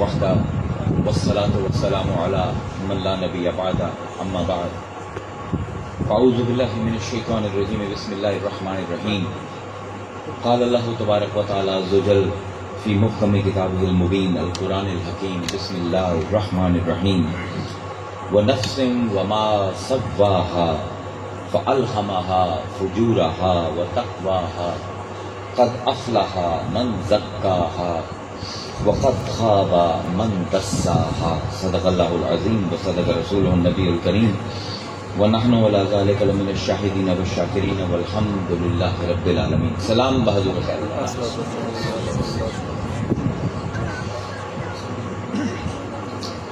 وحدہ والصلاة والسلام علی من لا نبی بعد اما بعد فاعوذ باللہ من الشیطان الرجیم بسم اللہ الرحمن الرحیم قال اللہ تبارک و تعالی عز وجل فی محکم کتابہ المبین القرآن الحکیم بسم اللہ الرحمن الرحیم ونفس وما سواہا فألہمہا فجورہا وتقواہا قد افلح من زکاہا وقد خاب من دساہا صدق اللہ العظیم وصدق رسولہ النبی الکریم ونحن ولا ذلك لمن الشاہدین والشاکرین والحمد للہ رب العالمین. سلام بحضور خیر.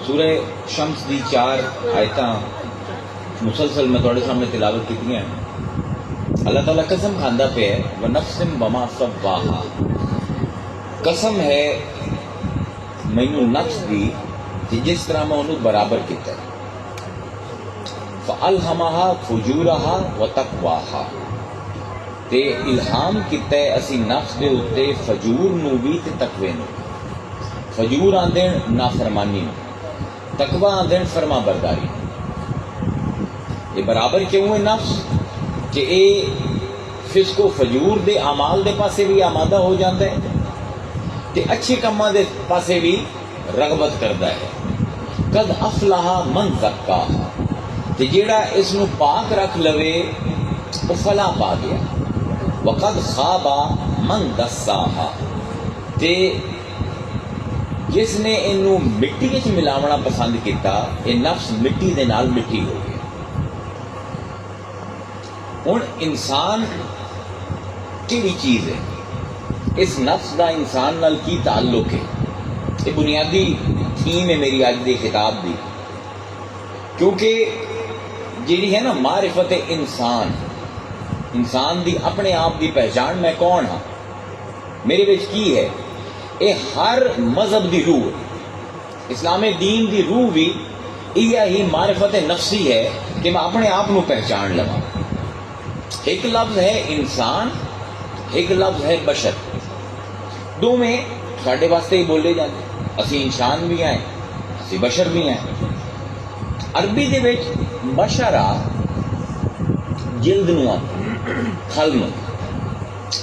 سورہ شمس دی 4 آیتاں مسلسل میں تھوڑے سامنے تلاوت کی ہیں. اللہ تعالیٰ قسم کھاندہ پہ ہے وَنَفْسٍ وَمَا سَوَّاهَا، قسم ہے مینوں نفس دی جس طرح میں انہوں برابر کیتا ہے. فَأَلْهَمَهَا فُجُورَهَا وَتَقْوَاهَا، تے الہام کیتا ہے اسی نفس دے اتے فجور نو بھی تے تقوی نو. فجور آندے نافرمانی نو، تقوی آندے فرما برداری. یہ برابر کیوں ہے نفس کہ اے فسق و فجور دے اعمال دے پاسے بھی آمادہ ہو جاتا ہے تے اچھے کاماں دے پاسے بھی رغبت کرتا ہے. قد افلح من زکاہا، تے جیڑا اس نو پاک رکھ لوے وہ فلاح پا گیا. وقد خاب من دساہا، تے جس نے انو مٹی وچ ملاونا پسند کیتا یہ نفس مٹی دے نال مٹی ہو گیا. ہن انسان کیڑی چیز ہے؟ اس نفس دا انسان نال کی تعلق ہے؟ یہ بنیادی تھیم ہے میری آج دی خطاب دی. کیونکہ جیڑی ہے نا معرفت انسان، انسان دی اپنے آپ دی پہچان میں کون ہاں، میرے وچ کی ہے، اے ہر مذہب دی روح، اسلام دین دی روح بھی یہی معرفت نفسی ہے کہ میں اپنے آپ نو پہچان لواں. ایک لفظ ہے انسان، ایک لفظ ہے بشر. دو میں ساڈے واسطے ہی بولے جاتے، اسی انسان بھی ہیں اسی بشر بھی ہیں. عربی دے وچ بشرا جلد نو آتا، کھل نو،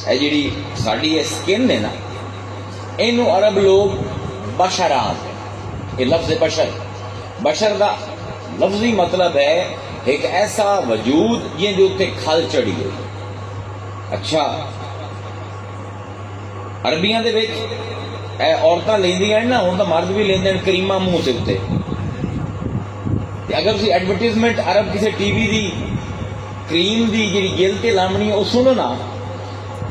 اے جیڑی ساڈی سکن ہے نا اینو عرب لوگ بشرا آتے. یہ لفظ بشر، بشر دا لفظی مطلب ہے ایک ایسا وجود جن دے اتنے کھل چڑھی ہوئی. اچھا عربیاں دے وچ اے عورتاں لیندیاں نا، ہن تاں مرد بھی لیندے ہیں کریمہ منہ تے اتنے. اگر تسی ایڈورٹائزمنٹ عرب کسی ٹی وی دی کریم دی جڑی جلد تے لامنی ہے وہ سنو نا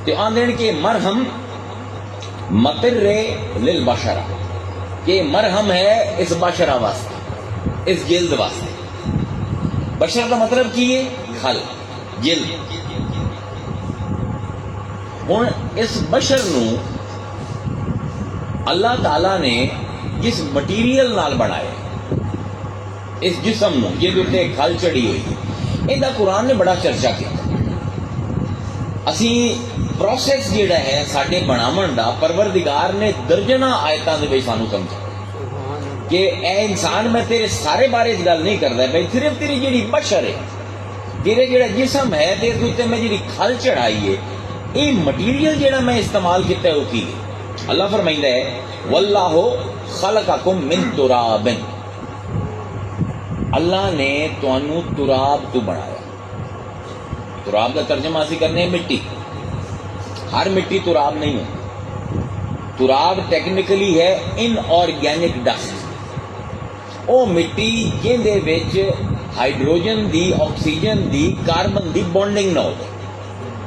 تے آندے کہ مرہم مطر للبشرہ، کہ مرہم ہے اس بشرہ واسطے، اس جلد واسطے. بشر کا مطلب کی ہے کھل، جلد. ہن اس بشر نو اللہ تعالی نے جس مٹیریل نال بنایا، اس جسم نو جہد اتنے کھل چڑھی ہوئی، ان دا قرآن نے بڑا چرچا کیا. اسی پروسیس جیڑا ہے ساڈے بناون دا پروردگار نے درجنا آیتاں دے وچ سانو سمجھا کہ اے انسان میں تیرے سارے بارے گل نہیں کردا بھائی، صرف تیری جیڑی بشر ہے، تیرے جیڑا جسم ہے، تیرے تے میں جیڑی کھل چڑھائی ہے، یہ مٹیریل جیڑا میں استعمال کیتا ہے وہ کی ہے. اللہ فرمائندا ہے واللہ خلقکم من تراب، اللہ نے تانوں تراب تو بنایا. تراب کا ترجمہ اسی کرنے ہیں مٹی. ہر مٹی تراب نہیں ہے. تراب ٹیکنیکلی ہے ان آرگینک ڈسٹ، او مٹی جن دے وچ ہائیڈروجن دی، آکسیجن دی، کاربن دی بونڈنگ نہ ہو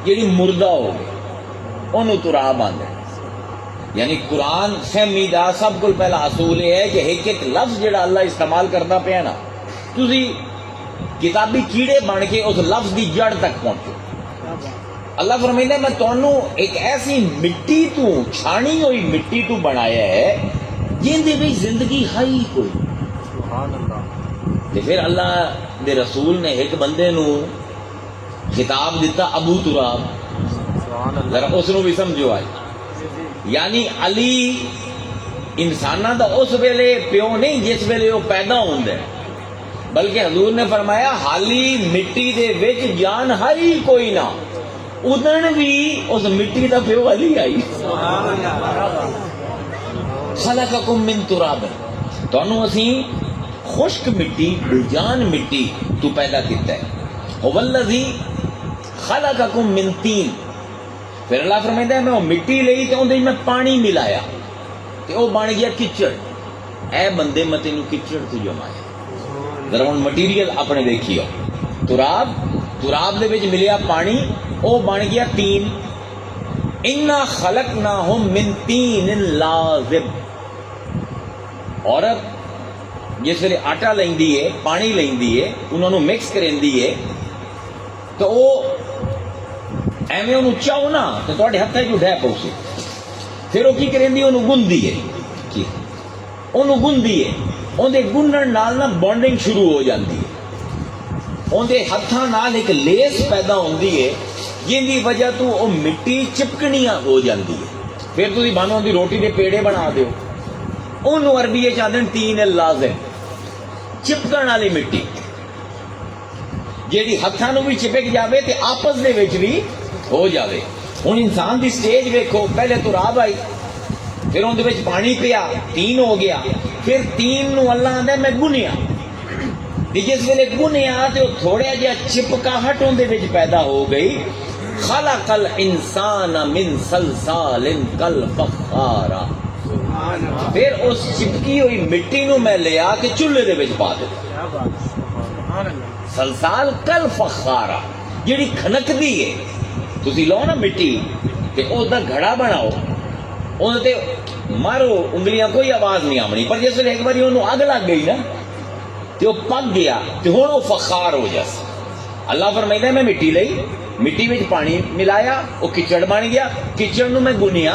جیڑی مردہ ہو گئی انہوں تراب آندے. یعنی قرآن فہمی دا سب کو پہلا اصول یہ ہے کہ ایک ایک لفظ جڑا اللہ استعمال کرتا پیا نا، تسی کتابی کیڑے بن کے اس لفظ دی جڑ تک پہنچو. اللہ فرمائندا ہے میں تانوں ایک ایسی مٹی تو، چھانی ہوئی مٹی تو بنایا ہے جن دے وچ زندگی ہے ہی کوئی. سبحان اللہ. تے پھر اللہ دے رسول نے ایک بندے نو خطاب دیتا ابو تراب. ذرا اس نو بھی سمجھو آج. یعنی علی انساناں دا اس ویلے پیو نہیں جس ویلے وہ پیدا ہوندے، بلکہ حضور نے فرمایا حالی مٹی دے وچ جان ہائی کوئی نہ، ادن بھی اس مٹی دا پیو علی آئی۔ خلقکم من تراب، تانوں اسی خشک مٹی جان مٹی تو پیدا کیتا ہے۔ هو الذی خلقکم من طین، پھر اللہ فرمائندا ہے میں وہ مٹی لئی تے اندے میں پانی ملایا تے وہ بن گیا کچڑ، اے بندے میں تینوں کچڑ تو جمایا۔ ذرا ہن مٹیریل اپنے دیکھیو، تراب دے وچ ملیا پانی، وہ بن گیا تین۔ انا خلقناہم من طین لازب، عورت جس ویلے آٹا لیندی ہے، پانی لیندی ہے، انہوں نے مکس کریندی ہے تو وہ ایویں انہوں چاہو نا تو تواڈے ہتھاں چ ڈھے پوسی، پھر وہ کی کریندی انہوں گندی ہے، انہوں گندی ہے، اندے گنن نال نا بانڈنگ شروع ہو جاندی ہے، اندے ہتھاں نال ایک لیس پیدا ہوندی ہے جن دی وجہ تو وہ مٹی چپکنیاں ہو جاندی ہے، پھر تسی بانو دی روٹی دے پیڑے بنا دیو، انہوں عربی چاہتے ہیں تین لازم، چپکن والی مٹی جیڑی ہتھاں نو بھی چپک جاوے تے آپس دے وچ بھی ہو جاوے۔ ہن انسان دی سٹیج ویکھو، پہلے تراب آئی، پھر اون دے وچ پانی پیا، تین ہو گیا، پھر تین نو اللہ آندا میں گنیا، تے جس ویلے گنیا تے تھوڑا جہا چپکاہٹ اون دے وچ پیدا ہو گئی۔ خلق الانسان من صلصال کالفخار، پھر اس چپکی ہوئی مٹی نو میں لیا کہ چولہے دے وچ پا دتا، سلسال کل فخارا جیڑی کھنکدی ہے، تسی لو نا مٹی تے او دا گھڑا بناؤ، اون تے مارو انگلیاں کوئی آواز نہیں آمنی، پر جس ویلے ایک باری اونوں اگ لگ گئی نا تے او پک گیا تے ہن او فخار ہو جاس۔ اللہ فرمائدا ہے میں مٹی لئی، مٹی وچ پانی ملایا، او کچڑ بن گیا، کچڑ نو میں گنیا،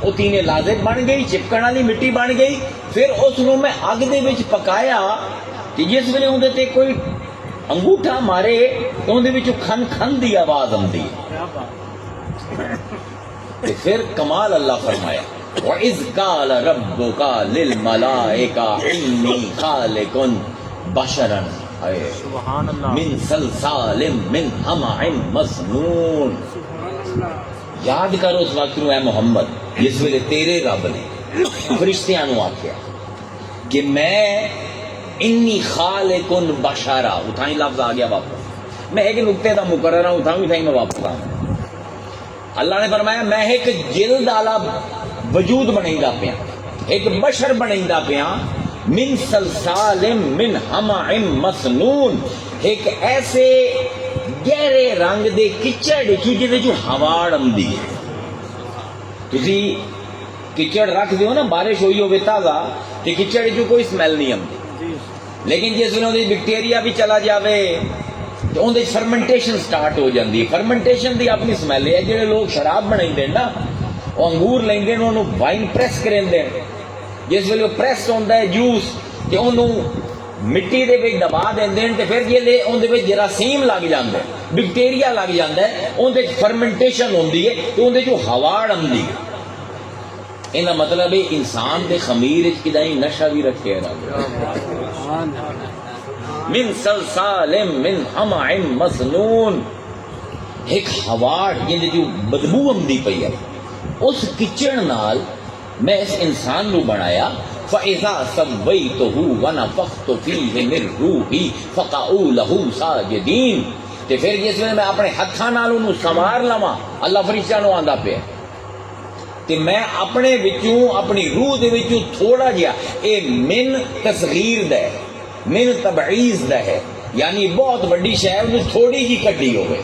وہ تین لازم بن گئی، چپکن والی مٹی بن گئی، پھر اس نو میں اگ دے وچ پکایا کہ جس ویلے اون دے تے کوئی انگوٹھا مارے تو اون دے وچوں کھن کھن دی آواز آندی ہے۔ پھر کمال اللہ فرمایا وَإِذْ قَالَ رَبُّكَ لِلْمَلَائِكَةِ إِنِّي خَالِقٌ بَشَرًا مِنْ صَلْصَالٍ مِنْ حَمَإٍ مَسْنُونٍ۔ یاد کرو اس وقت نو اے محمد جس ویلے تیرے رب نے فرشتیاں نو آکھیا کہ میں انی خالق بشرا، اتھائی لفظ آ گیا واپس، میں ایک نقطے دا مقررہ ہوں، اتھائی میں واپس آؤں۔ اللہ نے فرمایا میں ایک جلد والا وجود بنائندا پیا، ایک بشر بنائندا پیا، من صلصال من حمأ مسنون، ایک ایسے گہرے رنگ دے کچڑ جہدے چوں ہواڑ آندی ہے۔ تسی کچڑ رکھ دیو نا، بارش ہوئی ہوے تازہ تے کچڑ چوں کوئی سمیل نہیں آندی، لیکن جس ویلے اندے بیکٹیریا بھی چلا جاوے تو اندے فرمنٹیشن سٹارٹ ہو جاندی ہے۔ فرمنٹیشن دی اپنی سمیل ہے۔ جڑے لوگ شراب بنائیندے نا، وہ انگور لیندے نے، انہوں وائن پریس کریندے، جس ویلے وہ پریس ہوندا ہے جوس تے انہوں مٹی دے وچ دبا دیندے تے پھر جلے اون دے وچ جراثیم لگ جاندا ہے، بیکٹیریا لگ جاندا ہے، اون دے فرمنٹیشن ہوندی ہے تے اون دے جو ہواڑ آندی ہے۔ ایندا مطلب ہے انسان دے خمیر وچ کدائی نشہ بھی رکھے رب۔ من صلصال من حمأ مسنون، ایک ہواڑ جن جو بدبو آندی پئی ہے، اس کچڑ نال میں اس انسان نو بنایا۔ فَإِذَا سَوَّيْتُهُ وَنَفَخْتُ فِيهِ مِن رُوحِي فَقَعُوا لَهُ سَاجِدِينَ، تے پھر جس ویلے میں اپنے ہتھاں نال انہوں سنوار لواں، اللہ فرشتیاں نو آندا پیا تے میں اپنے وچوں اپنی روح دے وچوں تھوڑا جہا، اے من تصغیر دا ہے، من تبعیض دا ہے، یعنی بہت بڑی شے انہوں تھوڑی جی کٹی ہوئے،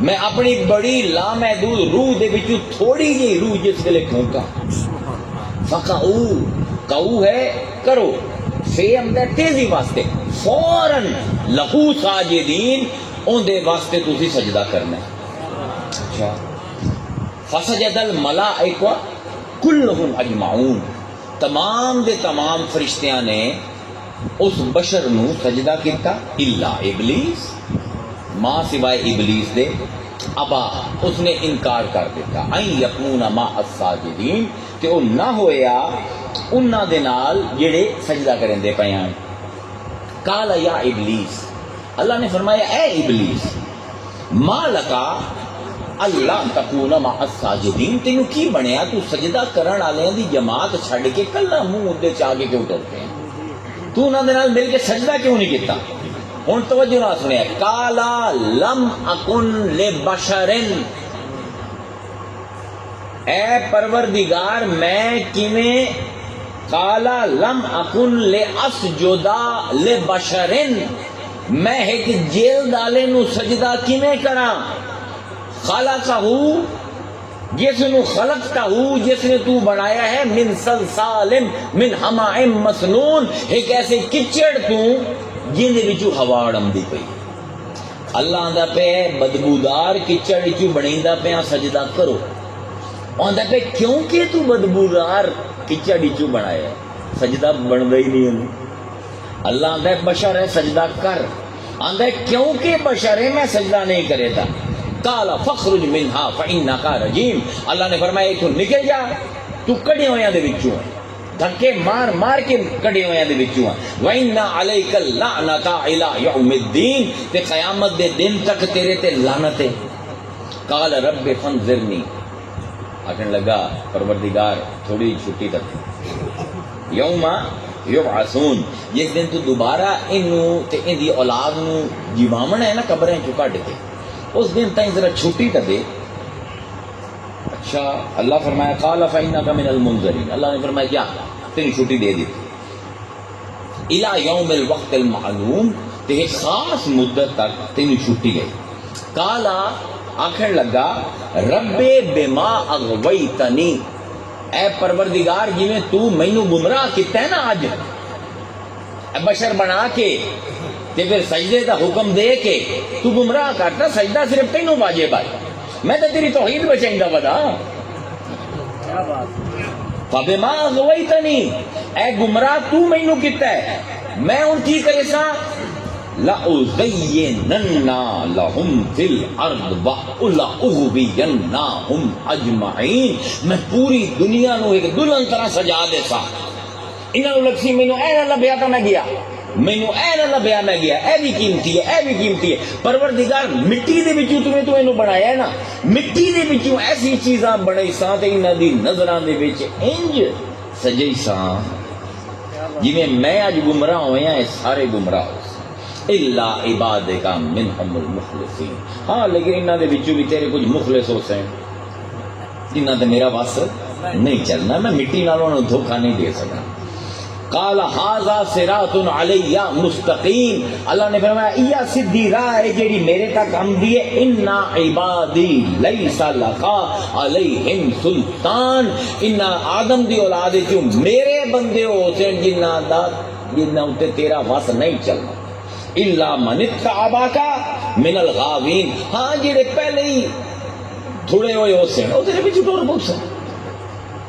میں اپنی بڑی لامحدود روح دے وچوں تھوڑی جی روح جس ویلے پھونکا، فَقَعُوا، قَعُوا ہے کرو، فے اندر تیزی واسطے، فوراً لہو ساجدین، ان دے واسطے تسی سجدہ کرنا ہے۔ اچھا، فسجد الملائکہ کلہم اجمعون، تمام دے تمام فرشتیاں نے اس بشر نو سجدہ کیتا، الا ابلیس، ماں سوائے ابلیس دے، ابا اس نے انکار کر دیتا این یکون مع الساجدین کہ وہ نہ ہویا انہاں دے نال جڑے سجدہ کریں دے پے ہیں. قال یا ابلیس اللہ نے فرمایا اے ابلیس ما لکا اللہ تکون مع الساجدین تینوں کی بنیا تو سجدہ کرن والےاں دی جماعت چھڈ کے کلا منہ اودے چا کے کیوں ٹر پیا تو انہاں دے نال مل کے سجدہ کیوں نہیں کیتا. ہن توجہ نہ سنیا قالا لم اکن لبشرن اے پروردگار میں کیویں قالا لم اکن لاسجد لبشرن میں ایک جیل والے نو سجدہ کیویں کراں خلقہ جس نو خلقتہ جس نے تو بنایا ہے من صلصال من حماء مسنون ایک ایسے کچڑ تو جن دے وچوں ہوا اڑمدی پئی. اللہ آندا پہ بدبودار کچڑ وچوں بنیندا پیا سجدہ کرو. آندا پہ کیونکہ تو بدبودار کچڑ وچوں بنایا ہے سجدہ بندا ہی نہیں. اللہ آندا ہے بشر ہے سجدہ کر. آندا ہے کیونکہ بشر ہے میں سجدہ نہیں کرے تا. قال فخرج منها فانك رجيم اللہ نے فرمایا تو نکل جا تو کڑے ہویاں دے وچوں دھکے مار مار کے کڑے ہویاں دے وچوں وَإِنَّ عَلَيْكَ اللَّعْنَةَ إِلَىٰ يَوْمِ الدِّينِ تے قیامت دے دن تک تیرے تے لعنت ہے. قال رب فانظرنی آکھن لگا پروردگار تھوڑی چھٹی تک یوم یبعثون جس دن تو دوبارہ انہوں تے ان دی اولاد نو جیواونا ہے نا قبریں چوں کڈ کے اس دن تائیں ذرا چھٹی تو دے. اچھا اللہ فرمایا قال فإنک من المنظرین اللہ نے فرمایا کیا تیری چھٹی دے دی الی یوم الوقت المعلوم تے ایک خاص مدت تک تینوں چھٹی گئی. قال آخر لگا رب بما اغویتنی اے پروردگار جی میں تو مینوں گمراہ کیتا ہے نا اج بشر بنا کے تے پھر سجدے دا حکم دے کے تو گمراہ کرتا سجدہ صرف تینوں واجب ہے میں تو تیری توحید بچائیں بدا. فبما اغویتنی اے گمراہ تو مینوں کیتا ہے میں ان کی کرے سا لَأُزَيِّنَنَّ لَهُمْ فِي الْأَرْضِ وَلَأُغْوِيَنَّهُمْ أَجْمَعِينَ میں پوری دنیا نو ایک دلہن طرح سجا دے سا. انہاں نو لکسی مینوں اے نہ لبیا تو میں گیا مینوں اے نہ لبیا میں گیا اے بھی قیمتی ہے اے بھی قیمتی ہے. پروردگار مٹی دے وچوں تو اینو بنایا ہے نا مٹی دے وچوں ایسی چیزاں بنائی ساں تے انہاں دی نظراں دے وچ انج سجائی ساں جویں میں اج گمراہ ہویا اے سارے گمراہ ہو الا عبادک منہم المخلصین. ہاں لیکن انہاں دے وچوں بھی تیرے کچھ مخلص ہو سیں جنہاں تے میرا وس نہیں چلنا میں مٹی نال انہاں نوں دھوکا نہیں دے سکنا. قال ھذا صراط علی مستقیم اللہ نے فرمایا یہ سیدھی راہ ہے جیڑی میرے تک آمدی ہے. ان عبادی لیس لک علیہم سلطان ان آدم دی اولاد جو میرے بندے ہو سن جنہاں تے تیرا وس نہیں چلنا. الا من اتبعک من الغاوین ہاں جڑے پہلے ہی تھوڑے ہوئے ہو سن او تیرے پیچھے ٹر پو سن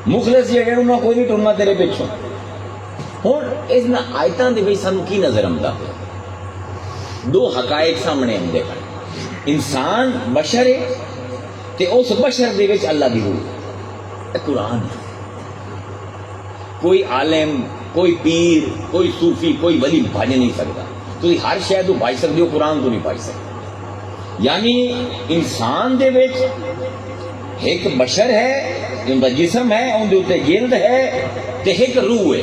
مخلص جڑے انہاں کوئی نہیں ٹرنا تیرے پیچھے. ہن اس آیتاں دے وچ سانوں کی نظر آندا ہے دو حقائق سامنے آندے پے. انسان بشر ہے تے اس بشر دے وچ اللہ دی روح ہے قرآن ہے. کوئی عالم کوئی پیر کوئی صوفی کوئی ولی بھج نہیں سکتا. تسی ہر شے تو بھج سکدے ہو قرآن تو نہیں بھج سکتے. یعنی انسان دے وچ ایک بشر ہے ان دا جسم ہے ان دے اوتے جلد ہے تے ایک روح ہے.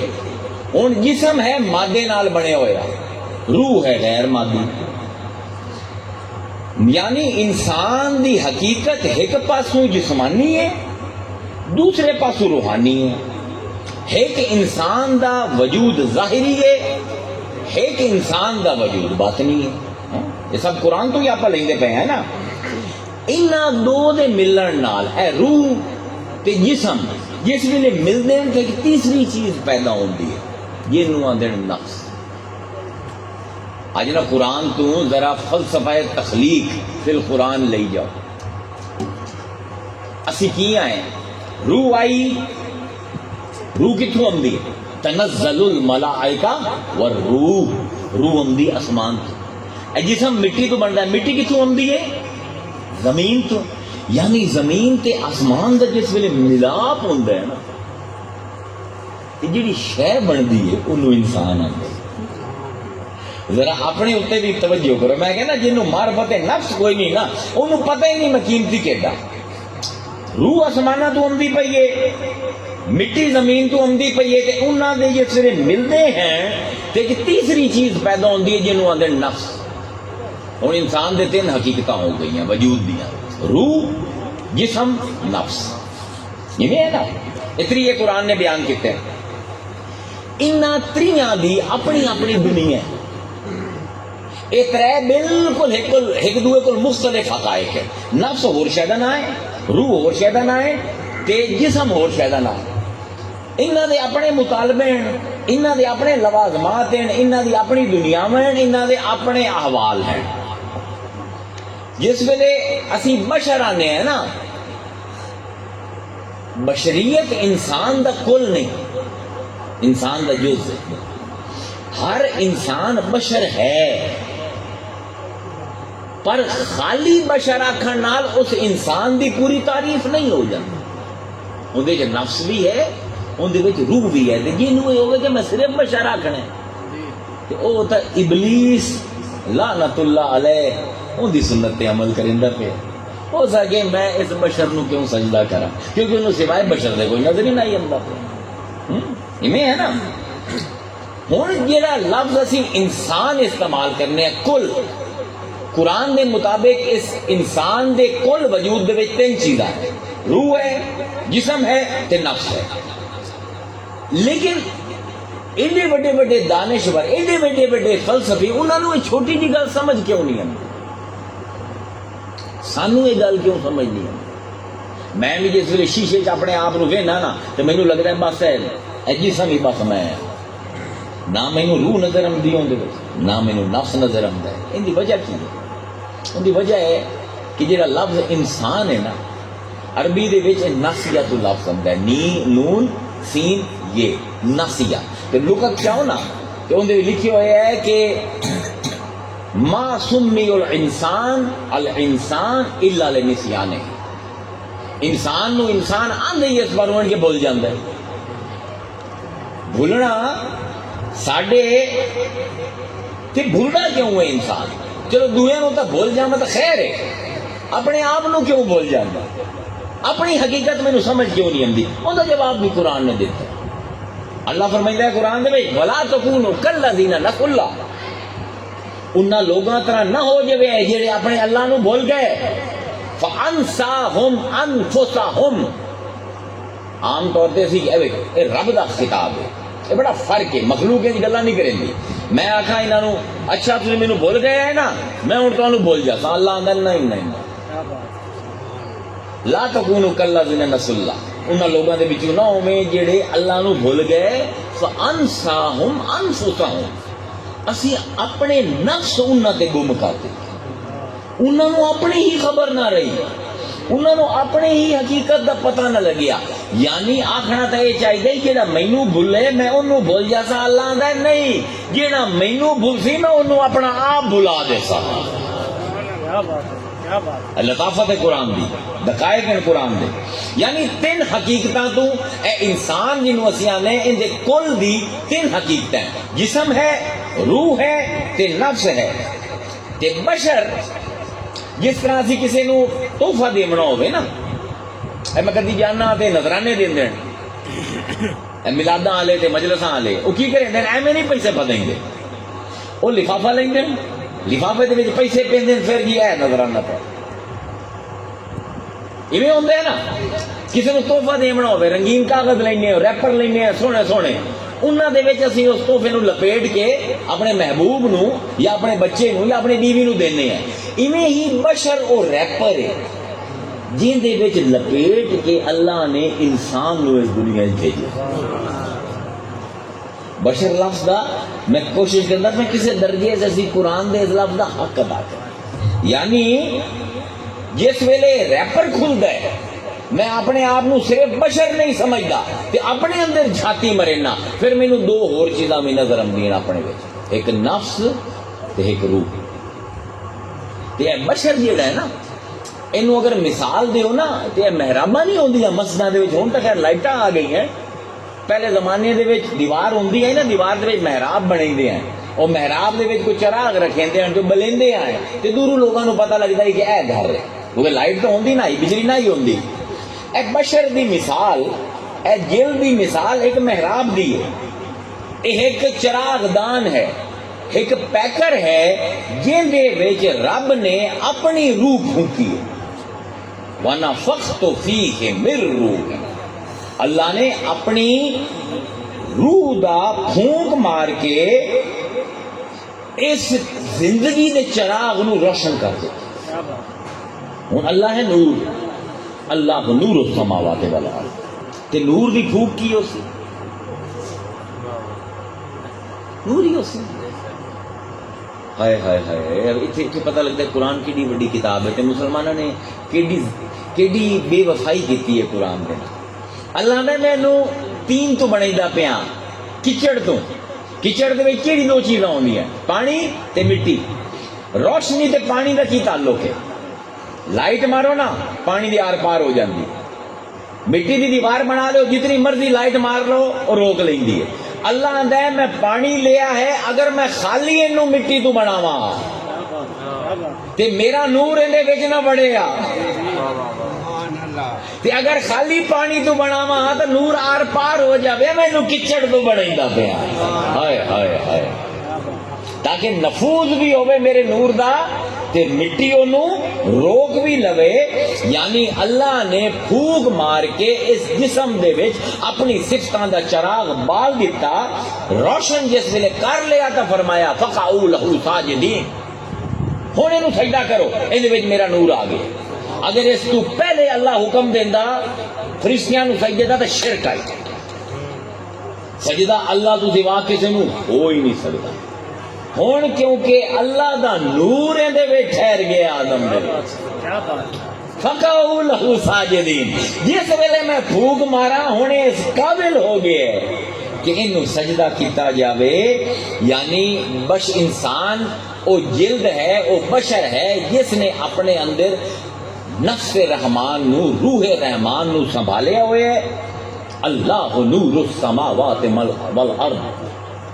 ہن جسم ہے مادے نال بنے ہویا روح ہے غیر مادی. یعنی انسان دی حقیقت ایک پاسوں جسمانی ہے دوسرے پاسوں روحانی ہے. ایک انسان دا وجود ظاہری ہے ایک انسان دا وجود باطنی ہے. یہ سب قرآن تو ہی آپ لیندے پے ہیں نا. انہاں دو دے ملن نال اے روح تے جسم جس ویلے ملدے ہیں تے ایک تیسری چیز پیدا ہوندی ہے جنوں آندے نفس. اج نا قرآن تو ذرا فلسفہ تخلیق فی القرآن لئی جاؤ. اسی کی آئے روح آئی روح کتھوں آمدی ہے تنزل الملائکہ والروح روح آمدی آسمان تو. اے جسم مٹی تو بنتا ہے مٹی کتھوں آمدی ہے زمین تو یعنی زمین تے آسمان دا جس ویلے ملاپ ہوندا ہے نا تے جڑی شے بندی ہے انہوں انسان آندا ہے. ذرا اپنے اتنے بھی توجہ کرو. میں کہنا جنوں معرفت نفس کوئی نہیں نا انہوں پتہ ہی نہیں میں قیمتی کیڈا. روح آسمانہ تو آمدی پئی ہے, مٹی زمین تو آمدی پئی ہے, تے انہاں دے جس ویلے ملدے ہیں تے ایک تیسری چیز پیدا ہوندی ہے جنوں آندے نفس. ہن انسان دے تین حقیقتاں ہو گئیاں وجود دیاں, روح, جسم, نفس. یہ ہے نا اتری یہ قرآن نے بیان کیتا ہے. انہاں تریاں دی اپنی اپنی دنیا ہے. یہ ترے بالکل ایک دوے کو مختلف حقائق ہے. نفس ہور شے دا نام ہے, روح ہور شے دا نام ہے, تے جسم ہور شے دا نام ہے. انہاں دے اپنے مطالبے ہیں, انہاں دے اپنے لوازمات ہیں, انہاں دی اپنی دنیاواں ہیں, انہاں دے اپنے احوال ہیں. جس ویلے اسی بشر آنے ہیں نا, بشریت انسان دا کل نہیں, انسان دا جز ہے. ہر انسان بشر ہے, پر خالی بشر آکھن نال اس انسان دی پوری تعریف نہیں ہو جاتی. اندے وچ نفس بھی ہے, اندے وچ روح بھی ہے. تے جنوں یہ ہوگا کہ میں صرف بشر آکھنا ہے تے او تا ابلیس لعنت اللہ علیہ ان دی سنت تے عمل کریندا پہ. ہو سکے میں اس بشر نو کیوں سجدہ کرا, کیونکہ انہوں سوائے بشر دے کوئی نظر ہی نہیں آندا پہ. ایویں ہے نا. ہن جڑا لفظ اسی انسان استعمال کرنے ہیں کل, قرآن دے مطابق اس انسان دے کل وجود دے وچ تین چیزاں ہیں, روح ہے, جسم ہے تے نفس ہے. لیکن ایڈے بڑے بڑے دانشور, ایڈے بڑے بڑے فلسفی, انہوں نے یہ چھوٹی جی گل سمجھ کیوں نہیں آتی؟ سانو یہ گل کیوں سمجھ نہیں آتی؟ میں بھی جس ویلے شیشے چ اپنے آپ کو وینا نا تو مینوں لگتا ہے بس ہے جسم ہی بس میں, نہ مینوں روح نظر آتی ہے, نہ مینوں نفس نظر آتا ہے. ان کی وجہ کی ہے؟ ان کی وجہ ہے کہ جڑا لفظ انسان ہے نا, عربی دے وچ ناسیہ تو لفظ آتا ہے, نی نون سین یہ ناسیہ. تو لغت کیا ہو نا کہ اندر لکھے ہوئے ہے کہ ما سمی الانسان الانسان الا لنسیانہ. انسان نو انسان آندے ہی اس بار ہونے کے بھول جاندے. بھولنا ساڈے تے بھولنا کیوں ہے انسان؟ چلو دوئے نو تو بھول جانا تو خیر ہے, اپنے آپ نو کیوں بھول جانا؟ اپنی حقیقت میں سمجھ کیوں نہیں آتی؟ ان کا جواب بھی قرآن نے دیتا. اللہ فرمائیتا ہے قرآن میں وَلَا تَكُونُوا كَالَّذِينَ نَسُوا اللَّهَ. انہاں لوگاں طرح نہ ہو جائے جڑے اپنے اللہ نو بھول گئے. فَأَنْسَاهُمْ أَنفُسَهُمْ. عام طور پہ سی اے رب دا خطاب ہے, یہ بڑا فرق ہے, مخلوق کی گلاں نہیں کریں گی. میں آکھا انہاں نو اچھا تسی مینوں بھول گئے ہے نا, میں ہن تانوں بھول جاتا. اللہ آندا نہیں نہیں, لا تکونوا کالذین نسوا اللہ. انہاں لوگاں دے وچوں نہ ہوویں جڑے اللہ نو بھول گئے. فانساہم انفسہم. اسی اپنے نفس انہاں تے گم کر دتے, انہاں نو اپنی ہی خبر نہ رہی, انہاں نو اپنے ہی حقیقت دا پتہ نہ لگیا. یعنی آکھنا تے یہ چاہیے جڑا مینوں بھولے میں انہوں بھول جاسا. اللہ آندا ہے نہیں, جڑا مینوں بھول سی میں انہوں اپنا آپ بھلا دے سا. لطافت ہے قرآن دی, دقائق ہیں قرآن دے. یعنی تین حقیقتاں تو اے انسان جنوں اسی آنے ان دے کل دی تین حقیقتیں, جسم ہے, روح ہے تے نفس ہے. تے بشر جس طرح اسی کسی نو تحفہ دینا ہوئے نا, اے میں کدی جانا تے نظرانے دین دین, اے ملاداں والے تے مجلساں والے او کی کریں دین ایویں نہیں پیسے پتیں گے, او لفافہ لیں دین, لفافے دے وچ پیسے پیندے پھر جی اے نظرانہ پہ. ایویں ہوندے ہے نا, کسی نو تحفہ دینا ہوئے, رنگین کاغذ لینے, ریپر لینے سونے سونے, انہاں دے وچ اسی اس تحفے نو لپیٹ کے اپنے محبوب نو یا اپنے بچے نو یا اپنی بیوی نو دینے ہیں. ایویں ہی بشر او ریپر ہے جن دے وچ لپیٹ کے اللہ نے انسان نو اس دنیا وچ بھیجا. بشر لفظ دا میں کوشش کرتا میں کسی درجے سے اسی قرآن دے اس لفظ دا حق ادا کروں. یعنی جس ویلے ریپر کھلدا ہے میں اپنے آپ نو صرف بشر نہیں سمجھدا تے اپنے اندر جھاتی مرنا, پھر مینوں دو ہور چیزاں بھی نظر آندیاں اپنے وچ, ایک نفس تے ایک روح. تے بشر جیڑا ہے نا ਇਹਨੂੰ ਅਗਰ ਮਿਸਾਲ ਦਿਓ ਨਾ ਤੇ ਇਹ ਮਹਿਰਾਬਾਂ ਨਹੀਂ ਹੁੰਦੀਆਂ ਮਸਜਿਦਾਂ ਦੇ ਵਿੱਚ। ਹੁਣ ਤਾਂ ਖੈਰ ਲਾਈਟਾਂ ਆ ਗਈਆਂ, ਪਹਿਲੇ ਜ਼ਮਾਨੇ ਦੇ ਵਿੱਚ ਦੀਵਾਰ ਹੁੰਦੀ ਹੈ ਨਾ, ਦੀਵਾਰ ਦੇ ਵਿੱਚ ਮਹਿਰਾਬ ਬਣਾਉਂਦੇ ਆ, ਉਹ ਮਹਿਰਾਬ ਦੇ ਵਿੱਚ ਕੋਈ ਚਰਾਗ ਰੱਖਦੇ ਹਨ ਜੋ ਬਲੇਂਦੇ ਆ ਤੇ ਦੂਰੋਂ ਲੋਕਾਂ ਨੂੰ ਪਤਾ ਲੱਗਦਾ ਹੈ ਕਿ ਇਹ ਘਰ ਹੈ, ਕਿਉਂਕਿ ਲਾਈਟ ਤਾਂ ਹੁੰਦੀ ਨਾ ਹੀ, ਬਿਜਲੀ ਨਾ ਹੀ ਹੁੰਦੀ। ਇੱਕ ਬਸ਼ਰ ਦੀ ਮਿਸਾਲ, ਇਹ ਜਿਲ ਦੀ ਮਿਸਾਲ ਇੱਕ ਮਹਿਰਾਬ ਦੀ ਹੈ, ਇਹ ਇੱਕ ਚਰਾਗਦਾਨ ਹੈ, ایک پیکر ہے جن دے وچ رب نے اپنی روح پھونکی ہے، وَنَفَخْتُ فِيهِ مِن رُوحِي، اللہ نے اپنی روح دا پھونک مار کے اس زندگی دے چراغ نو روشن کر دے۔ ہن اللہ ہے نور، اللہ نور السماوات والارض، تے نور دی پھونک کی ہو سی؟ نور ہی ہو سی۔ ہائے ہائے ہائے، اتنے پتہ لگتا ہے قرآن کیڈی وڈی کتاب ہے تے مسلمانوں نے کیڈی بے وفائی کیتی ہے قرآن دے۔ اللہ نے مینوں تین تو بنائیدا پیا، کچڑ تو، کچڑ دے وچ کیڑی دو چیزاں ہوندیاں، پانی تے مٹی۔ روشنی تے پانی دا کی تعلق ہے؟ لائٹ مارو نا پانی دی آر پار ہو جاندی، مٹی دی دیوار بنا لو جتنی مرضی لائٹ مار لو اور روک لیندی ہے۔ اللہ آندا ہے میں پانی لیا ہے، اگر میں خالی اینو مٹی تو بناواں تے میرا نور اندے وچ نہ بڑھے گا، تے اگر خالی پانی تو بناواں تو نور آر پار ہو جاوے، مینوں کچڑ تو بنائیدا پیا۔ ہائے ہائے ہائے، تاکہ نفوذ بھی ہوے میرے نور دا تے مٹی اونوں روک بھی لوے۔ یعنی اللہ نے پھوک مار کے اس جسم دے وچ اپنی صفتاں دا چراغ بال دیتا، روشن جس ویلے کر لیا تو فرمایا فقعوا لہ ساجدین، ہن اینوں سجدہ کرو، ایں دے وچ میرا نور آ گیا۔ اگر اس تو پہلے اللہ حکم دیندا فرشتیاں نوں سجدے دا تے شرک آئی، سجدہ اللہ تو سوا کسے نوں ہو ہی نہیں سکدا۔ ہن کیونکہ اللہ دا نور اندے وچ ٹھہر گیا آدم دے وچ، فقعوا لہ ساجدین، جس ویلے میں پھوک مارا ہن اس قابل ہو گئے کہ انہوں سجدہ کیتا جاوے۔ یعنی بش انسان او جلد ہے، او بشر ہے جس نے اپنے اندر نفس رحمان نو، روح رحمان نو سنبھالیا ہوئے ہے۔ اللہ نور السماوات والارض،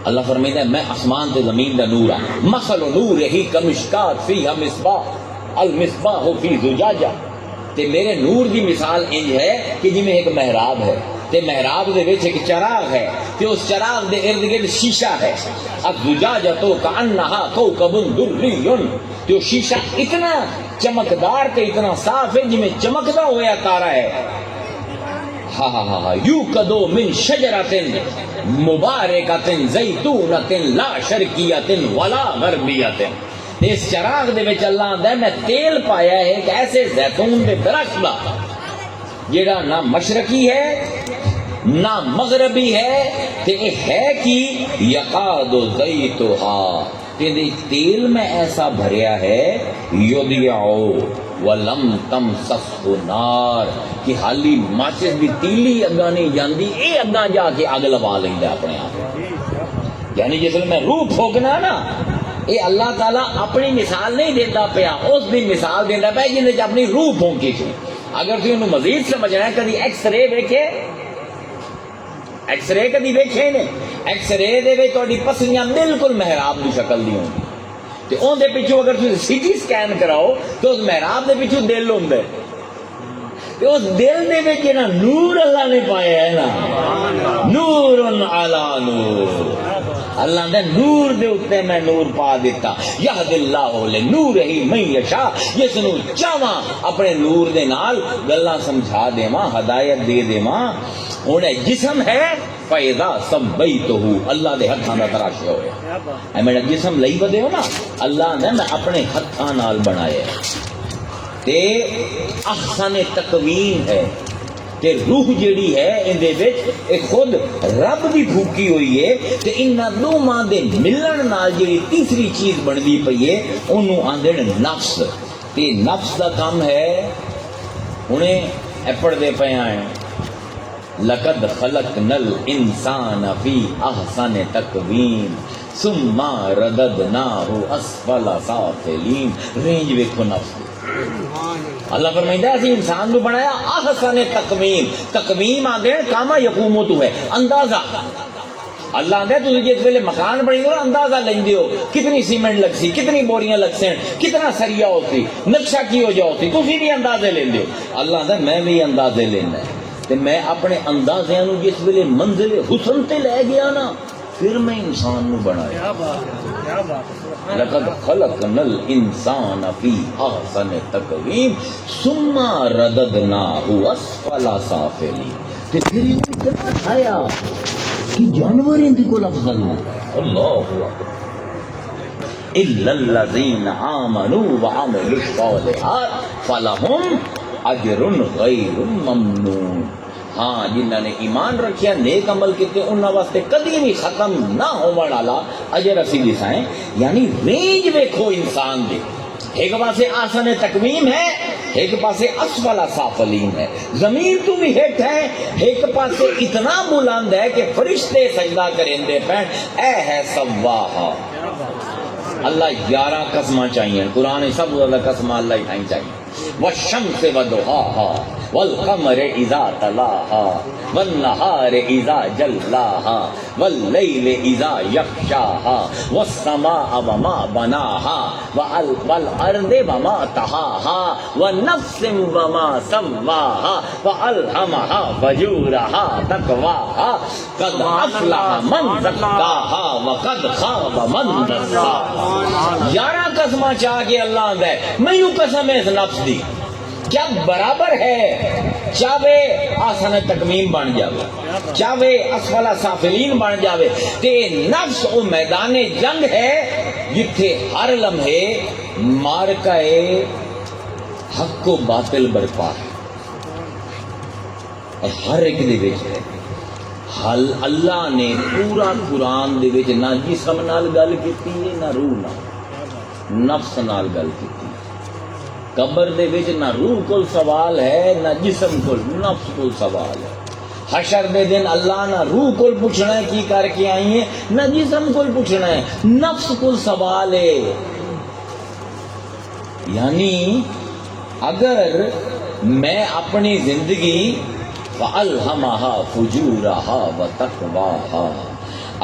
اللہ فرمائیتا ہے میں آسمان تے زمین دا نور ہاں۔ مثل نور ہی کمشکات فیہا مصباح، المصباح فی زجاجہ، تے میرے نور دی مثال انج ہے کہ جی میں ایک محراب ہے، تے محراب دے وچ ایک چراغ ہے، تے اس چراغ دے ارد گرد شیشہ ہے۔ الزجاجہ تو کانہا کوکب دری، تے وہ شیشہ اتنا چمکدار تے اتنا صاف ہے جی میں چمکدا ہوا تارا ہے۔ ہاں ہاں ہاں، یوقدو من شجرۃ مبارکۃ زیتونۃ لا شرقیۃ ولا غربیۃ، اس چراغ دے وچ اللہ آندا ہے میں تیل پایا ہے ایک ایسے زیتون دے درخت دا جیڑا نہ مشرقی ہے نہ مغربی ہے، تے یہ ہے کہ یقاد زیتھا، تیل میں ایسا بھریا ہے یضیعو ولم تمسسہ نار، کہ حالی ماچس دی تیلی اگاں نہیں جاندی، اے اگاں جا کے اگ لوا لیندا اپنے آپ۔ یعنی جس میں روح پھونکنا نا، اے اللہ تعالیٰ اپنی مثال نہیں دیتا پیا، اس دی مثال دیتا پیا جن وچ اپنی روح پھونکی سی۔ اگر تسی انہوں مزید سمجھنا ہے، کدی ایکس رے ویکھے، ایکس رے کدی ویکھے نے؟ ایکس رے دے وچ تہاڈی پسلیاں بالکل محراب دی شکل دی ہوں، تے اون دے پیچھے اگر تسی سی ٹی سکین کراؤ تو اس محراب دے پیچھے دل ہوندا ہے، تے اس دل دے وچ نا نور اللہ نے پایا ہے نا، نور علی نور، اللہ نے نور دے اتے میں نور پا دیتا۔ یہد اللہ لنورہ من یشاء، جس نو چاواں اپنے نور دے نال گلاں سمجھا دیواں، ہدایت دے دیواں۔ ہن جسم ہے فیضا سبیتہ، اللہ دے ہتھاں دا تراشیا ہویا، اے میرا جسم لئی ودے ہو نا، اللہ نے میں اپنے ہتھاں نال بنایا تے احسن تقویم ہے، تے روح جیڑی ہے ان دے وچ اے خود رب دی پھوکی ہوئی ہے، تے انہاں دوواں دے ملن نال جیڑی تیسری چیز بندی پئی ہے اونوں آندے نفس، تے نفس دا کام ہے ہنے اے پڑھدے پے ہیں لقد خلقنا الانسان فی احسن تقویم ثم رددناہ اسفل سافلین، رینج ویکھو نفس اللہ فرمائندا اسی انسان نو بنایا احسن تقویم. تقویم آندے کاما یقومو تو ہے اندازہ. اللہ آدھے تھی جس ویلے مکان بنی دو اندازہ لیندے ہو کتنی سیمنٹ لگ سی, کتنی بوریاں لگ سن, کتنا سریا ہوتی, نقشہ کی ہو جا ہوتی, تسی بھی اندازے لیندے ہو. اللہ آدھے میں بھی اندازے لینا ہے تے میں اپنے اندازیاں نو جس ویلے منزل حسن تے لے گیا نا پھر میں انسان نو بنایا. لقد خلقنا الانسان فی احسن تقویم ثم رددناہ اسفل سافلین. تے پھر یہ اٹھایا کہ جانور ان کو افضل ہو. اللہ الا الذین آمنوا وعملوا الصالحات فلہم اجر غیر ممنون. ہاں جنہوں نے ایمان رکھیا نیک عمل کیتے انہاں واسطے کدی بھی ختم نہ ہون والا اجر اسی دسائیں. یعنی رینج ویکھو انسان دی, ایک پاسے آسن تقویم ہے, ایک پاسے اسفل سافلین ہے, زمین تو بھی ہٹ ہے, ایک پاسے اتنا بلند ہے کہ فرشتے سجدہ کریں دے پین. اے ہے سواہا. اللہ 11 قسمہ چاہیے قرآن سب زیادہ قسمہ اللہ ہی چاہیے. والشمس وضحاها والقمر اذا تلاها والنهار اذا جلاها والليل اذا يغشاها والسماء وما بناها والارض وما طحاها ونفس وما سواها فالهمها فجورها تقواها قد افلح من زكاها وقد خاب من دساها. 11 قسمہ چاہ کے اللہ دے میں یوں قسم ہے اس نفس دی کیا برابر ہے. چاہے آسن تقویم بن جاوے, چاہے اسفل سافلین بن جاوے, تے نفس او میدان جنگ ہے جتھے ہر لمحے مارکہ حق و باطل برپا ہے. ہر ایک دے وچ ہے. حل اللہ نے پورا قرآن دے وچ نہ جسم نال گل کیتی ہے نہ روح نال, نفس نال گل کیتی. قبر دے وچ نہ روح کول سوال ہے نہ جسم کول, نفس کول سوال ہے. حشر دے دن اللہ نہ روح کول پوچھنا ہے کی کر کے آئی ہیں, نہ جسم کول پوچھنا ہے, نفس کول سوال ہے. یعنی اگر میں اپنی زندگی فَأَلْهَمَهَا فُجُورَهَا وَتَقْوَاهَا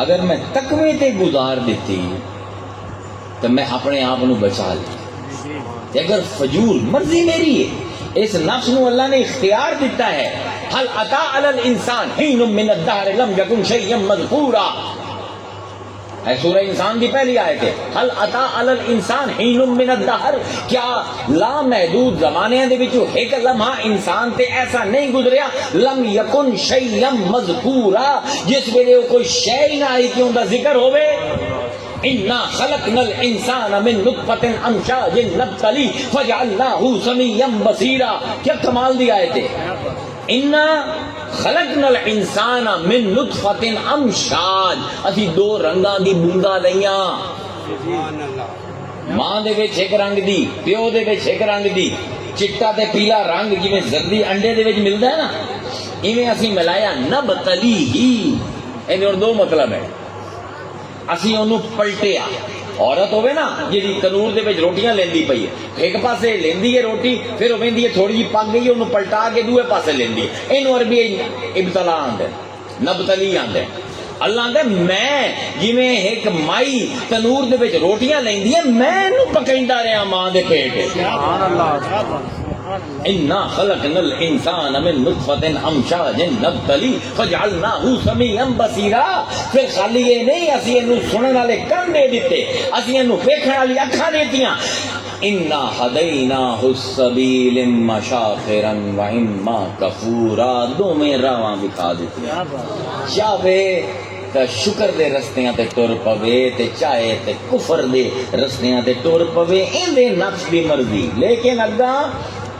اگر میں تقوی تے گزار دیتی تو میں اپنے آپ نو بچا لی. اگر فجور مرضی میری ہے, اس نفس نو اللہ نے اختیار دیتا ہے. هل اتى على الانسان حين من الدهر لم يكن شيئا مذكورا. ہے سورہ انسان کی پہلی آیت ہے. هل اتى على الانسان حين من الدهر, کیا لامحدود زمانے دے وچ ایک لمحہ انسان تے ایسا نہیں گزریا لم يكن شيئا مذكورا جس ویلے کوئی شے نہ آئی کہ ان دا ذکر ہوے. انا خلقنا الانسان من نطفة امشاج نبتلی فجعلناه سمیعا بصیرا. کیا کمال دی آیت ہے. انا خلقنا الانسان من نطفة امشاج, اسی 2 رنگاں دی بوندا لئیاں. ماں دے وچ ایک رنگ دی, پیو دے وچ ایک رنگ دی. چٹا تے پیلا رنگ جویں زردی انڈے دے وچ ملدا ہے نا, ایویں اسی ملایا نبتلی ہی. اینو 2 مطلب ہے. اسی انہوں پلٹیا. عورت ہوئے نا جی تنور دے وچ روٹیاں لیندی پئی ہے, ایک پاسے لیندی ہے روٹی, پھر وہ ویندی ہے تھوڑی جی پک گئی انہوں پلٹا کے دوسرے پاسے لیندی ہے. اینو عربی ابتلا آندے, نبتلی آندے. اللہ آندے میں جویں ایک مائی تنور دے وچ روٹیاں لیندی ہے میں اینو پکیندا رہیا ماں دے پیٹ. سبحان اللہ. انا خلقنا الانسان من نطفة امشاج نبتلی فجعلناه سمیعا بصیرا. پھر خالی یہ نہیں اسی اینو سنن والے کان دے دیتے, اسی اینو ویکھن والی اکھاں دیتیاں. انا ہدیناہ السبیل اما شاکرا و اما کفورا. دوویں راواں دکھا دیتیاں. چاہے تے شکر دے رستیاں تے ٹر پوے تے چاہے تے کفر دے رستیاں تے ٹر پوے, این دے نفس دی مرضی. لیکن اگاں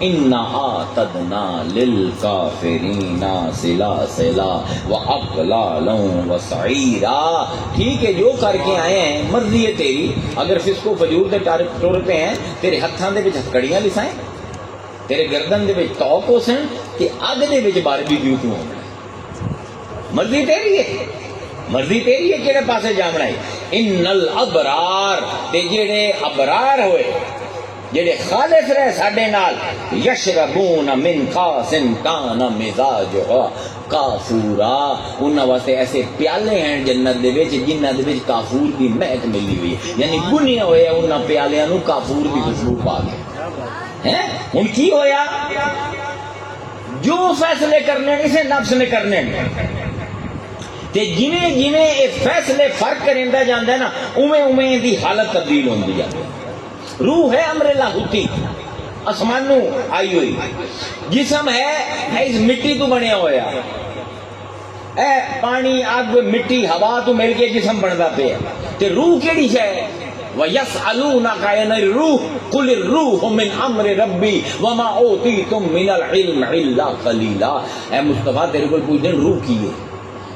اِنَّا آتَدْنَا لِلْكَافِرِينَ سِلَاسِلًا وَأَغْلَالًا وَسَعِيرًا. ٹھیک ہے جو کر کے آئے ہیں مرضی ہے تیری. اگر فسق و فجور دے ٹر پہ ہیں تیرے ہتھاں دے وچ ہتکڑیاں لسائیں, تیرے گردن دے وچ توق ہو سن تے اگ دے وچ باربیکیو کیوں ہونا. مرضی تیری ہے, مرضی تیری ہے کہڑے پاسے جامنا ہے. ان الابرار تے جڑے ابرار ہوئے جڑے خالص رہے ساڈے نال، یشربون من کاس کان مزاجھا کافورا، انہاں واسطے ایسے پیالے ہیں جنت دے وچ جنہاں دے وچ کافور دی مہک ملی ہوئی ہے، یعنی بنیا ہوئے انہاں پیالیاں نو کافور دی خوشبو پا کے ہیں۔ ہن کی ہویا؟ جو فیصلے کرنے اسے نفس نے کرنے تے جویں جویں اے فیصلے فرق کریندا جاندا ہے نا، اوویں اوویں دی حالت تبدیل ہوندی جاندی ہے۔ روح ہے امر لاہوتی، آسمانوں آئی ہوئی، جسم ہے اس مٹی تو بنیا ہویا، اے پانی اگ مٹی ہوا تو مل کے جسم بندا پیا، تے روح کیڑی شے ہے؟ وَيَسْأَلُونَكَ عَنِ الرُّوحِ قُلِ الرُّوحُ مِنْ أَمْرِ رَبِّي وَمَا أُوتِيتُم مِّنَ الْعِلْمِ إِلَّا قَلِيلًا۔ اے مصطفیٰ تیرے کو پوچھتے ہیں روح کی ہے،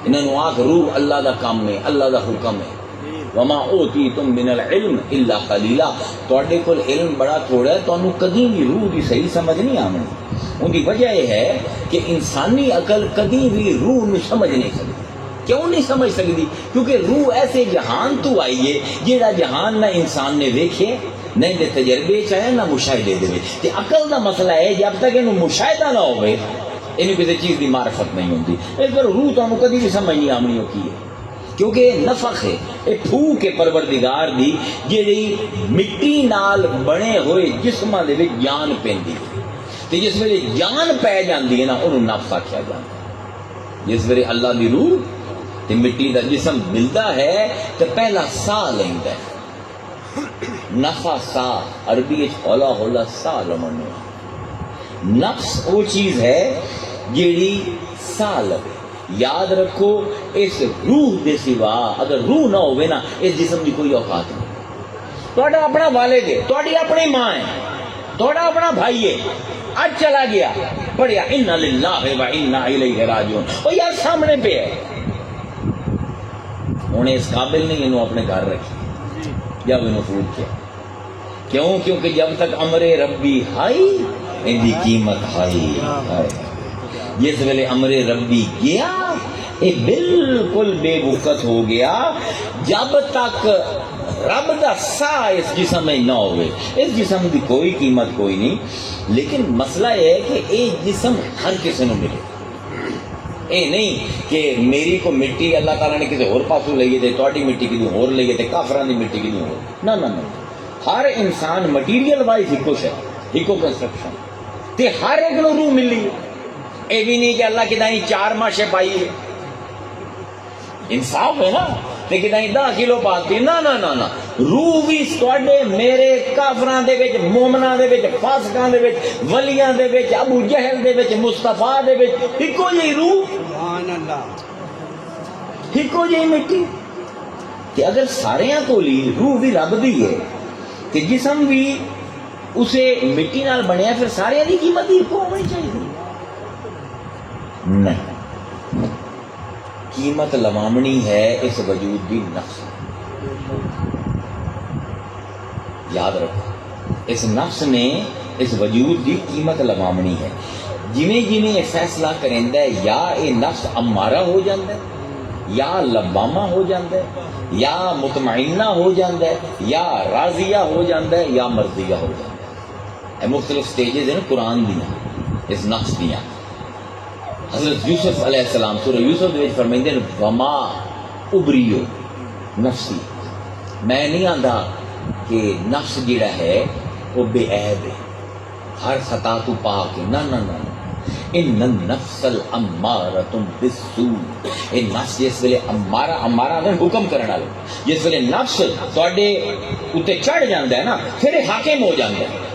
انہوں نے آکھ روح اللہ دا کام ہے، اللہ دا حکم ہے۔ وَمَا أُوتِيتُم مِّنَ الْعِلْمِ إِلَّا قَلِيلًا، تواڈے کول علم بڑا تھوڑا ہے، تانوں کدی بھی روح دی صحیح سمجھ نہیں آونی۔ ان کی وجہ یہ ہے کہ انسانی عقل کدی بھی روح نو سمجھ نہیں سکتی۔ کیوں نہیں سمجھ سکتی؟ کیونکہ روح ایسے جہان تو آئی ہے جہاں جہان نہ انسان نے ویکھے، نہ دے تجربے چاہے نہ مشاہدے دے۔ تے عقل دا مسئلہ ہے جب تک انہوں مشاہدہ نہ ہوئے انہوں کسی چیز دی معرفت نہیں ہوتی، اس پر روح تو انہوں کدی بھی سمجھ نہیں آمنی ہوتی ہے، کیونکہ یہ نفخ ہے، یہ پھوک ہے پروردگار دی جیڑی مٹی نال بنے ہوئے جسماں دے وچ جان پیندی ہے، تے جس ویلے جان پی جاندی ہے نا انہوں نفس آکھیا جاندا ہے۔ جس ویلے اللہ دی روح تے مٹی دا جسم ملدا ہے تے پہلا سا لیندا ہے، نفا سا عربی وچ ہولا ہولا سا لمنو۔ نفس وہ چیز ہے جیڑی سا لگے۔ یاد رکھو اس روح دے سوا اگر روح نہ ہوئے نا اس جسم کی کوئی اوقات نہیں۔ تہاڈا اپنا والد ہے، تہاڈی اپنی ماں ہے، تہاڈا اپنا بھائی ہے، اج چلا گیا، پڑھیا انا للہ و انا الیہ راجعون، او یار سامنے پہ ہے، انہیں اس قابل نہیں انہوں اپنے گھر رکھی جب انہوں فوت کیا۔ کیوں؟ کیونکہ جب تک امر ربی ہائی ان دی قیمت ہائی۔ جس ویلے امر ربی گیا یہ بالکل بے وقت ہو گیا، جب تک رب دا سا اس جسم میں نہ ہوئے اس جسم دی کوئی قیمت کوئی نہیں۔ لیکن مسئلہ یہ ہے کہ یہ جسم ہر کسی نے ملے، اے نہیں کہ میری کو مٹی اللہ تعالیٰ نے کسی اور پاسوں لئیے تھے، توڑی مٹی کی ہور لئیے تھے، کافران دی مٹی کی ہور، نہ نہ نہ، ہر انسان مٹیریل وائز ہی کچھ ہے، ہیکو کنسٹرکشن تے ہر ایک نو روح ملی ہے۔ اے بھی نہیں کہ اللہ کی دائیں 4 ماشے پائی ہے، انصاف ہے نا، تے کہ دائیں 10 کلو پاتی، نہ نہ نہ نہ، روح بھی سواڈے میرے کافران دے وچ، مومنان دے وچ، فاسقان دے وچ، ولیان دے وچ، ابو جہل دے وچ، مصطفیٰ دے وچ، ہکو جی روح، سبحان اللہ، ہکو جی مٹی۔ کہ اگر ساریاں کو لی روح بھی رب دی ہے کہ جسم بھی اسے مٹی نال بنیا، پھر سارے دی قیمت ہی کو ہونی چاہیے؟ نہیں، قیمت لوامنی ہے اس وجود دی نفس۔ یاد رکھو اس نفس نے اس وجود دی قیمت لوامنی ہے۔ جویں جویں یہ فیصلہ کریندا ہے یا یہ نفس امارہ ہو جاندا ہے، یا لوامہ ہو جاندا ہے، یا مطمئنہ ہو جاندا ہے، یا راضیہ ہو جاندا ہے، یا مرضیہ ہو جاندا ہے۔ اے مختلف سٹیجز ہیں قرآن دیاں اس نفس دیاں۔ حضرت یوسف علیہ السلام سورہ یوسف دے وچ فرمائندے ہیں وما ابریو نفسی، میں نہیں آندا کہ نفس جڑا ہے وہ بے عیب ہے، ہر خطا تو پاک ہے، نہ نہ نہ، ان النفس الامارۃ بالسوء، اے نفس جس ویلے امارہ نے حکم کرنے والا، جس ویلے نفس تواڈے اوتے چڑھ جاندا ہے نا پھر یہ حاکم ہو جاندا ہے۔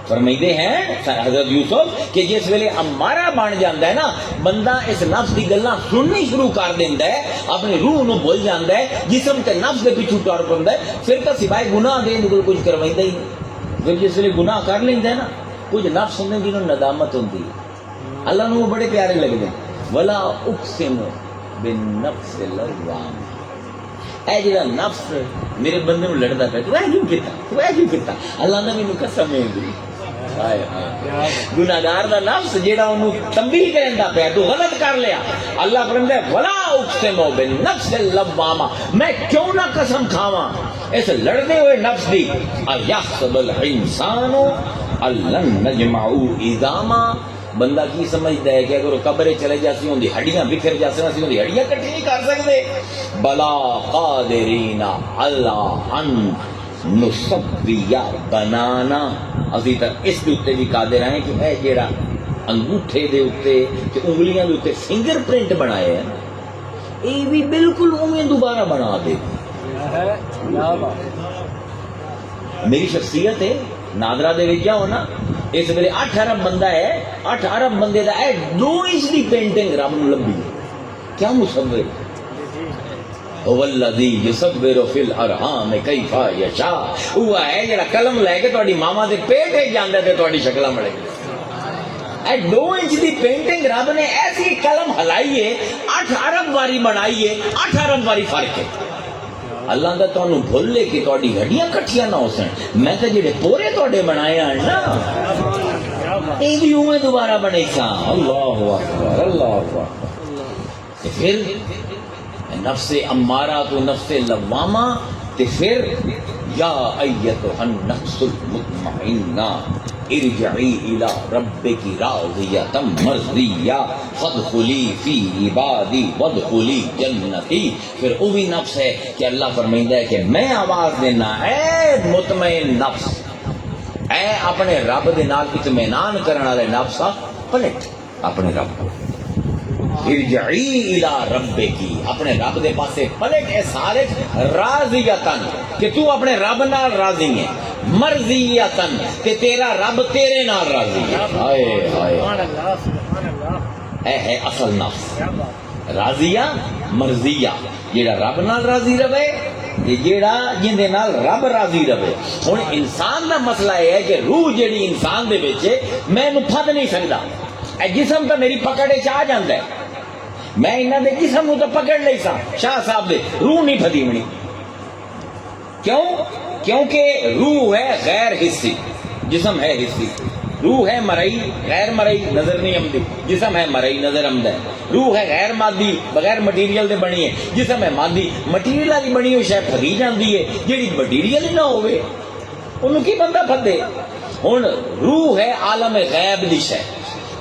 فرمائدے ہیں حضرت یوسف کہ جس ویلے امارہ بن جاندا ہے نا بندہ اس نفس دی گلاں سننی شروع کر دیندا ہے، اپنی روح نو بھول جاندا ہے، جسم تے نفس دے پیچھے ٹر پوندا ہے، پھر تو سوائے گناہ دے کوئی کچھ کروائندا ہی نہیں۔ پھر جس ویلے گناہ کر لیندا ہے نا کچھ نفس ہوندے جنہوں ندامت ہوندی ہے، اللہ نو بڑے پیارے لگدے ولا اقسم بالنفس اللوامہ، اے جڑا نفس میرے بندے نو لڑدا پیا تو اے کیوں کیتا، تو اے کیوں کیتا، اللہ نے مینوں قسم ہے دی گناہگار دا نفس جیڑا انہوں تنبیہ کرندا پیا تو غلط کر لیا. اللہ فرماتا ہے ولا اقسم بالنفس اللوامہ, میں کیوں نہ قسم کھاواں اس لڑنے ہوئے نفس دی. ایحسب الانسان ان نجمع عظاما, بندہ کی سمجھتا ہے کہ اگر وہ قبرے چلے جاتی ہوں دی ہڈیاں بکھر جاتی ہوں دی ہڈیاں کٹھی نہیں کر سکتے. بلا قادرین اللہ ان نسویا بنانا, ابھی تک اس کے اتنے بھی قادر ہیں کہ اے جیڑا انگوٹھے دے اتنے کہ انگلیاں دے اتنے فنگر پرنٹ بنائے ہیں یہ بھی بالکل اویں دوبارہ بنا دے. میری شخصیت ہے نادرا دے وچ جاؤ نا, اس ویلے 8 ارب بندہ ہے, 8 ارب بندے دا اے 2 انچ دی پینٹنگ رب نو لبھی. کیا مصور هو الذی یصور فی الارحام کیف یشاء, وہ ہے جڑا قلم لے کے تہاڈی ماما دے پیٹ وچ جاندا تے تہاڈی شکلاں بنے. اے 2 انچ دی پینٹنگ رب نے ایسی قلم ہلائی ہے 8 ارب واری بنائی ہے, 8 ارب واری فرق ہے. اللہ دا تانوں بھول لے کہ تہاڈی ہڈیاں کٹھیاں نہ ہو سن, میں تے جڑے پورے تہاڈے بنائے ہیں نا اے بھی اویں دوبارہ بنے سا. اللہ اکبر اللہ اکبر. تے پھر نفس امارہ تو نفس لوامہ, تے پھر یا ایتھا النفس المطمئنہ ارجعی الی ربک راضیۃ مرضیہ فادخلی فی عبادی وادخلی جنتی. پھر وہ بھی نفس ہے کہ اللہ فرمائندا ہے کہ میں آواز دینا اے مطمئن نفس, اے اپنے رب دے نال اطمینان کرن والے نفس پلٹ اپنے رب کو. ارجعی الی ربک, اپنے رب دے پاسے پلٹ اے سارے راضیتن کہ تو اپنے رب نال راضی ہے, مرضیتن کہ تیرا رب تیرے نال راضی ہے. ہائے ہائے اے ہے اصل نفس راضیہ مرضیہ, جیڑا رب نال راضی رہے جیڑا جندے نال رب راضی رہے. ہن انسان دا مسئلہ یہ ہے کہ روح جیڑی انسان دے وچ میں نو پھد نہیں سکدا, اے جسم تو میری پکڑ وچ آ جاندا ہے, میں انہاں دے جسم نو تو پکڑ لئی سا, شاہ صاحب دے روح نہیں پھدیونی. کیوں؟ کیونکہ روح ہے غیر حصی, جسم ہے حصی. روح ہے مرئی غیر مرئی نظر نہیں آمدی, جسم ہے مرئی نظر آمدا ہے. روح ہے غیر مادی بغیر مٹیریل دے بنی ہے, جسم ہے مادی مٹیریل والی بنی ہوئی شے پھدی جاندی ہے, جیڑی مٹیریل ہی نہ ہوے انہوں کی بندہ پھدے. ہن روح ہے عالم غیب دی شے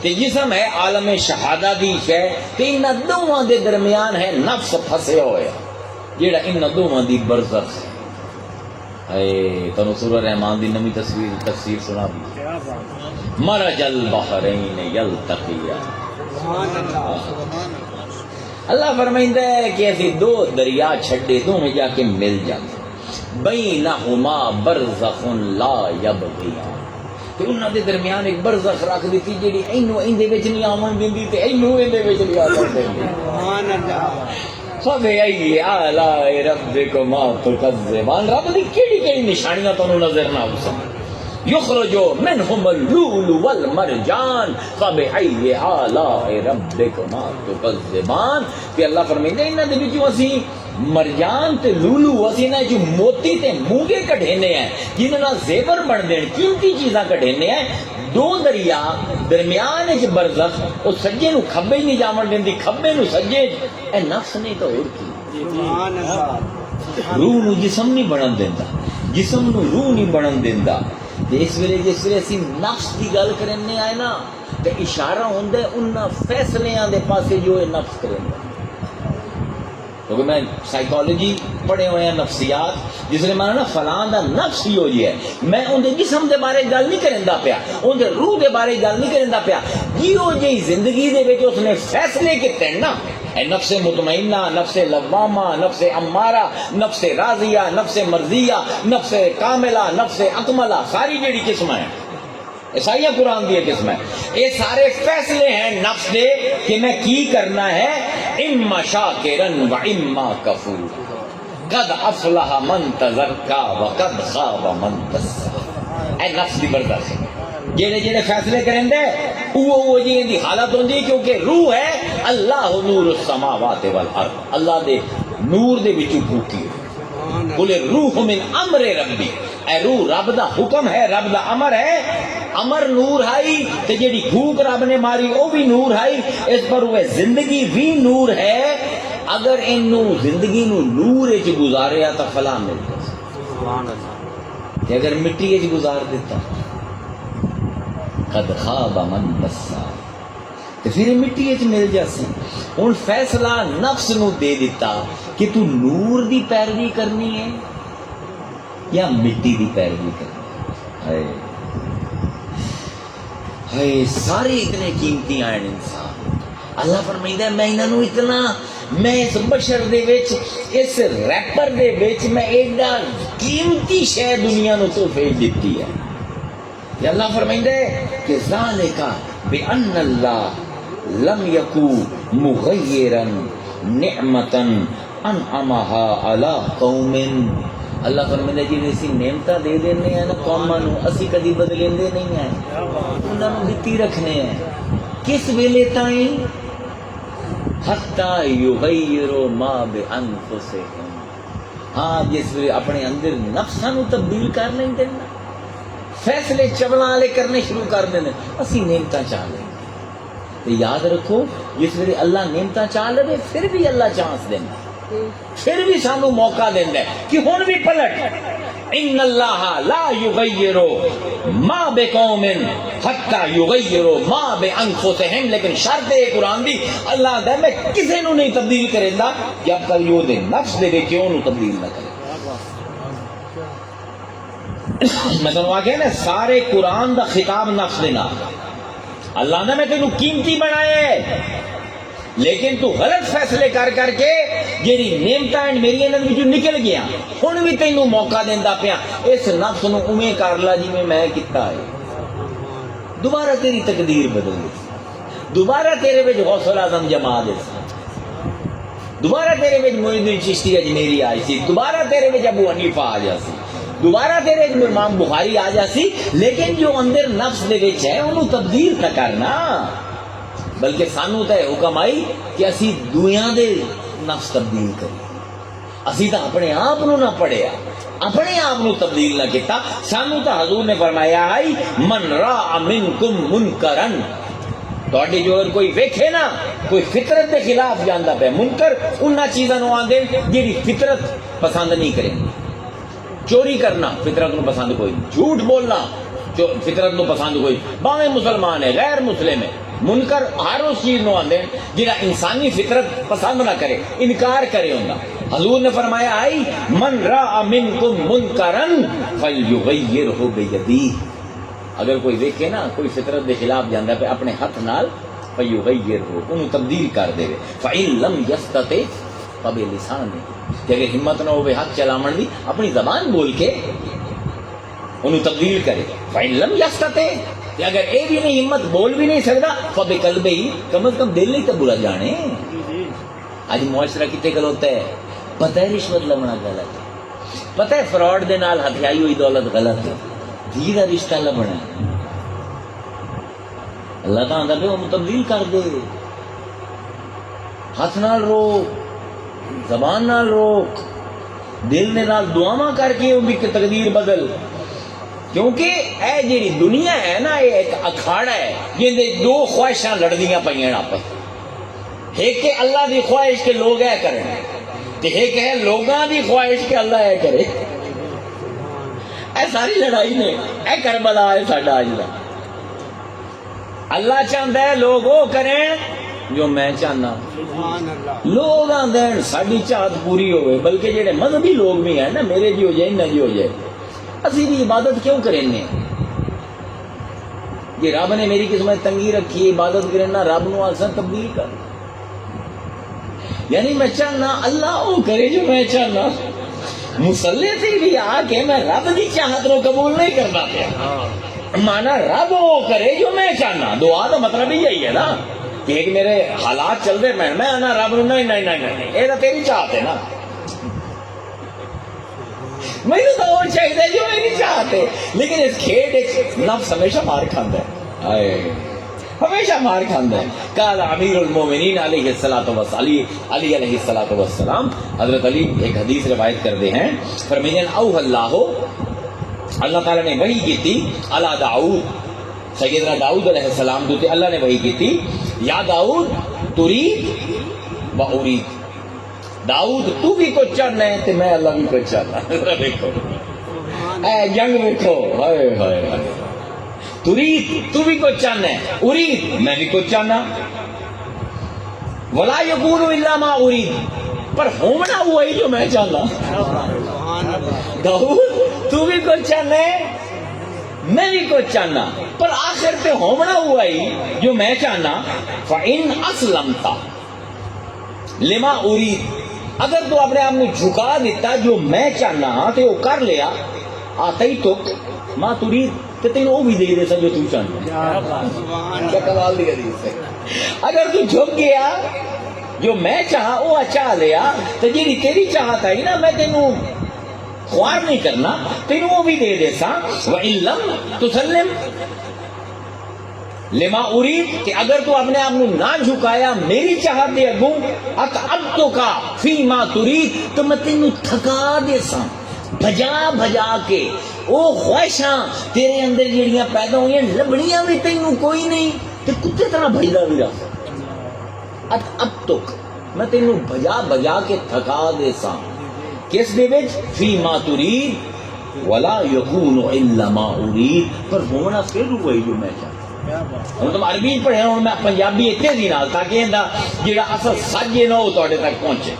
تے جسم ہے عالم شہادہ دی شے, تے انہاں دوواں دے درمیان ہے نفس پھسے ہوئے جیڑا انہاں دوواں دی برزخ ہے. اے تنو سورہ رحمان دی نمی تفسیر سنا بھی, مرج البحرین یلتقیان. اللہ فرمائندا ہے کہ ایسی 2 دریا چھڈے دو میں جا کے مل جاتے, بینہما برزخ لا یبغیان, کہ انہاں دے درمیان ایک برزخ رکھ دیتی جیڑی اینو ایندے وچ نہیں آون دیندی تے اینو ایندے وچ نہیں آون دیندی. سبحان اللہ. فبأي آلاء ربكما تكذبان, رب دی کیڑی کیڑی نشانیاں تانوں نظر نہ آو سن. یخرج منهم اللؤلؤ والمرجان فبأي آلاء ربكما تكذبان. کہ اللہ فرمائندا انہاں دے وچوں اسی مرجان تے لولو اسی نہ جو موتی تے مونگے کڈھینے ہیں جنہاں نال زیور بن دین, قیمتی چیزاں کڈھینے ہیں. 2 دریا درمیان وچ برزخ, او سجے نو کھبے نہیں جاون دیندی, کھبے نو سجے. اے نفس نہیں تو اور کی. سبحان اللہ. روح نو جسم نہیں بنن دیندا, جسم نو روح نہیں بنن دیندا. تے اس ویلے جس ویلے اسی نفس دی گل کرنے آئے نا تے اشارہ ہوندا ہے انہاں فیصلیاں دے پاسے جو اے نفس کریندا. کیونکہ میں سائیکالوجی پڑھے ہوئے ہیں نفسیات, جس نے مانا نا فلاں دا نفس ہی ہو جی ہے, میں ان دے جسم دے بارے گل نہیں کرندا پیا, ان دے روح دے بارے گل نہیں کرندا پیا. جیو جی زندگی دے وچ اس نے فیصلے کیتے نا, اے نفس مطمئنہ, نفس لوامہ, نفس امارہ, نفس راضیہ, نفس مرضیہ, نفس کاملہ, نفس اکملہ, ساری جیڑی قسم ہے عیسائیہ قرآن دی قسم ہے, یہ سارے فیصلے ہیں نفس دے کہ میں کی کرنا ہے. اما شاکرن و اما کفور, قد افلح من تزکا وقد خاب من دسا. اے نفس دی برداشت جڑے جڑے فیصلے کریں دے وہ جی دی حالت ہوندی, کیونکہ روح ہے اللہ نور السماوات والارض, اللہ دے نور دے وچوں پھوٹی ہے. قل روح من امر ربی, اے روح رب دا حکم ہے, رب دا امر ہے. امر نور ہے تے جیڑی بھوک رب نے ماری وہ بھی نور ہے، اس پر وہ زندگی بھی نور ہے، اگر انو زندگی نو نور وچ گزاریا تو فلاں ملتا، سبحان اللہ، کہ اگر مٹی وچ گزار دیتا قد خواب من دسا تو پھر مٹی وچ مل جاسی۔ ہن فیصلہ نفس نو دے دیتا کہ تو نور دی پیروی کرنی ہے یا مٹی دی پیروی کرنی ہے۔ ہائے سارے اتنے قیمتی آئے انسان، اللہ فرمائیدا ہے میں انہاں نو اتنا، میں اس بشر دے وچ، اس ریپر دے وچ میں ایڈا قیمتی شے دنیا نو تحفے دتی ہے کہ اللہ فرمائیدا ہے کہ ذالک بان اللہ لم یکو مغیرا نعمتا انعمها علی قوم، اللہ فرمائیدا ہے جی اسی نعمتاں دے دینے ہیں نا قوماں نو، اسی کدی بدلیندے نہیں ہیں، انہاں نو دتی رکھنے ہیں کس ویلے تائیں، حتی یغیروا ما بانفسہم، ہاں جس ویلے اپنے اندر نفساں نو تبدیل کر لیں دے نا، فیصلے چولاں والے کرنے شروع کر دیں، اسی نعمتاں چاہ لیں تو یاد رکھو جس ویلے اللہ نعمتاں چاہ لے پھر بھی اللہ چانس دینا، پھر بھی سانو موقع دینا ہے کہ ہن بھی پلٹ، ان اللہ لا یغیر ما بقوم حتی یغیر ما بانفسہم، لیکن شرط ہے قرآن دی، اللہ دا میں کسی نو نہیں تبدیل کریندا جب تک یہ دے نفس دے وچ اونوں تبدیل نہ کرے۔ میں تمہیں آخیا نا سارے قرآن دا خطاب نفس دے نال، اللہ نے میں تینوں قیمتی بنایا ہے، لیکن تو غلط فیصلے کر کر کے جیڑی نعمتاں میری انہاں وچوں نکل گیا، ہن بھی تینوں موقع دیندا پیا اس نفس نو اوویں کر لا جویں میں کیتا ہے، دوبارہ تیری تقدیر بدل دے، دوبارہ تیرے وچ غوث الاعظم جما دے، دوبارہ تیرے وچ معین الدین چشتی اجمیری آئی سی، دوبارہ تیرے وچ ابو حنیفہ آ جا سی، دوبارہ تیرے وچ امام بخاری آ جا سی، لیکن جو اندر نفس دے وچ ہے انہوں تبدیل نہ کرنا، بلکہ سانو تے حکم آئی کہ اسی دنیا دے نفس تبدیل کری، اسی تو اپنے آپ نو نہ پڑھیا، اپنے آپ نو تبدیل نہ کیتا، سانو تو حضور نے فرمایا آئی من راء منکم منکرن، تواڈے جو اگر کوئی ویکھے نا کوئی فطرت دے خلاف جاندا پیا، منکر انہاں چیزاں نو آندے جیڑی فطرت پسند نہیں کرے، چوری کرنا فطرت نو پسند کوئی، جھوٹ بولنا فطرت نو پسند کوئی، باویں مسلمان ہے غیر مسلم ہے، منکر ہر اس چیز نو آندے جہاں انسانی فطرت پسند نہ کرے، انکار کرے ہوندا۔ حضور نے فرمایا آئی من راء منکم منکرن فلیغیرہ بیدیہ، اگر کوئی دیکھے نا کوئی فطرت دے خلاف جاندا پہ اپنے ہاتھ نال فلیغیرہ انہوں تبدیل کر دے، فإن لم یستطع فبلسانہ، کہ اگر ہمت نہ ہوئے ہاتھ چلاون دی اپنی زبان بول کے انہوں تبدیل کرے، فإن لم یستطع، کہ اگر اے بھی نہیں ہمت بول بھی نہیں سکتا فبقلبہ، کم از کم دل نہیں تو برا جانے۔ آج معاشرہ کتے کھلوتا ہے، پتہ ہے رشوت لگنا غلط ہے، پتہ ہے فراڈ دے نال ہتھیائی ہوئی دولت غلط ہے، دھی دا رشتہ لبنا ہے، اللہ تعالیٰ پہ وہ تبدیل کر دے، ہاتھ نال روک، زبان نال روک، دل نے نال دعاواں کر کے ان کی تقدیر بدل، کیونکہ اے جیڑی دنیا ہے نا یہ ایک اکھاڑا ہے جن دے دو خواہشاں لڑدیاں پئیاں آپس، ایک کہ اللہ دی خواہش کہ لوگ اے کریں تے ایک ہے لوگاں دی خواہش کہ اللہ اے کرے، اے ساری لڑائی نے، اے کربلا ہے ساڈا اج دا، اللہ چاہتا ہے لوگ وہ کریں جو میں چاہنا، لوگ آدھے ساری چاہت پوری ہوئے، بلکہ جڑے مذہبی لوگ بھی ہیں نا میرے جی ہو جائے نہ جی ہو جائے، اسی بھی عبادت کیوں کریں یہ رب نے میری قسمت تنگی رکھی، عبادت کرنا رب نو آسان تبدیل کر، یعنی میں چاہنا اللہ وہ کرے جو میں چاہنا، مسلح سے بھی آ کے میں رب کی چاہت کو قبول نہیں کرنا پیا، مانا رب وہ کرے جو میں چاہنا، دعا تو مطلب ہی یہی ہے نا کہ ایک میرے حالات چل رہے میں آنا رب نو نہیں نہیں نہیں، یہ تو تیری چاہت ہے نا، میں تو وہ چاہیے جو میں نہیں چاہتے، لیکن اس کھیڈ نفس ہمیشہ مار کھانا ہے، ہمیشہ مار کھانا ہے۔ قال امیر المومنین علیہ الصلوۃ والسلام، حضرت علی ایک حدیث روایت کرتے ہیں، فرمایا اوحى اللہ تعالیٰ نے وحی کی تھی علی داؤد سیدنا داؤد علیہ السلام دوتے اللہ نے وحی کی تھی یا داؤد ترید و ارید داؤد تو بھی کچھ چاہنا ہے تو میں اللہ بھی کچھ چاہنا دیکھو اے جنگ دیکھو ہائے ہائے ہائے ترید تو بھی کچھ چاہنا ہے ارید میں بھی کچھ چاہنا ولا یکون الا ما ارید پر ہونا وہی جو میں چاہنا داؤد تو بھی کچھ چاہنا ہے میں بھی کچھ چاہنا پر آخر پہ ہونا ہوا ہی جو میں چاہنا فَإِنْ أَسْلَمْتَ لِمَا أُرِيد اگر تو اپنے آپ میں جھکا دیتا جو میں چاہنا تو وہ کر لیا آتی تو ماں ترید کہ تین وہ بھی دے دیتا جو تو چاہنا کیا کمال دیا دیتا اگر تو جھک گیا جو میں چاہا وہ چاہ لیا تو جی تیری چاہتا ہی نا میں تینوں خوار نہیں کرنا تینوں وہ بھی دے دیتا وَإِن لَمْ تُسَلِّمْ لِمَا أُرِيد کہ اگر تو اپنے آپ نے نہ جھکایا میری چاہت دے اگوں أَتْعَبْتُكَ فِي مَا تُرِيد تو میں تینوں تھکا دے سا بھجا بھجا کے او خواہشاں تیرے اندر جڑیاں پیدا ہوئی ہیں لبڑیاں بھی تینوں کوئی نہیں تو کتے طرح بھجدا بھی رہا أَتْعَبْتُكَ میں تینوں بھجا بھجا کے تھکا دے سا کس دے وچ فی ما ترید ولا یکون الا ما ارید پر ہونا پھر وہی جو میں چاہتا ہوں تم عربی پڑھے ہوں میں پنجابی اتنے دی نال تاکہ اندا جڑا اصل سجے نہ ہو تواڈے تک پہنچے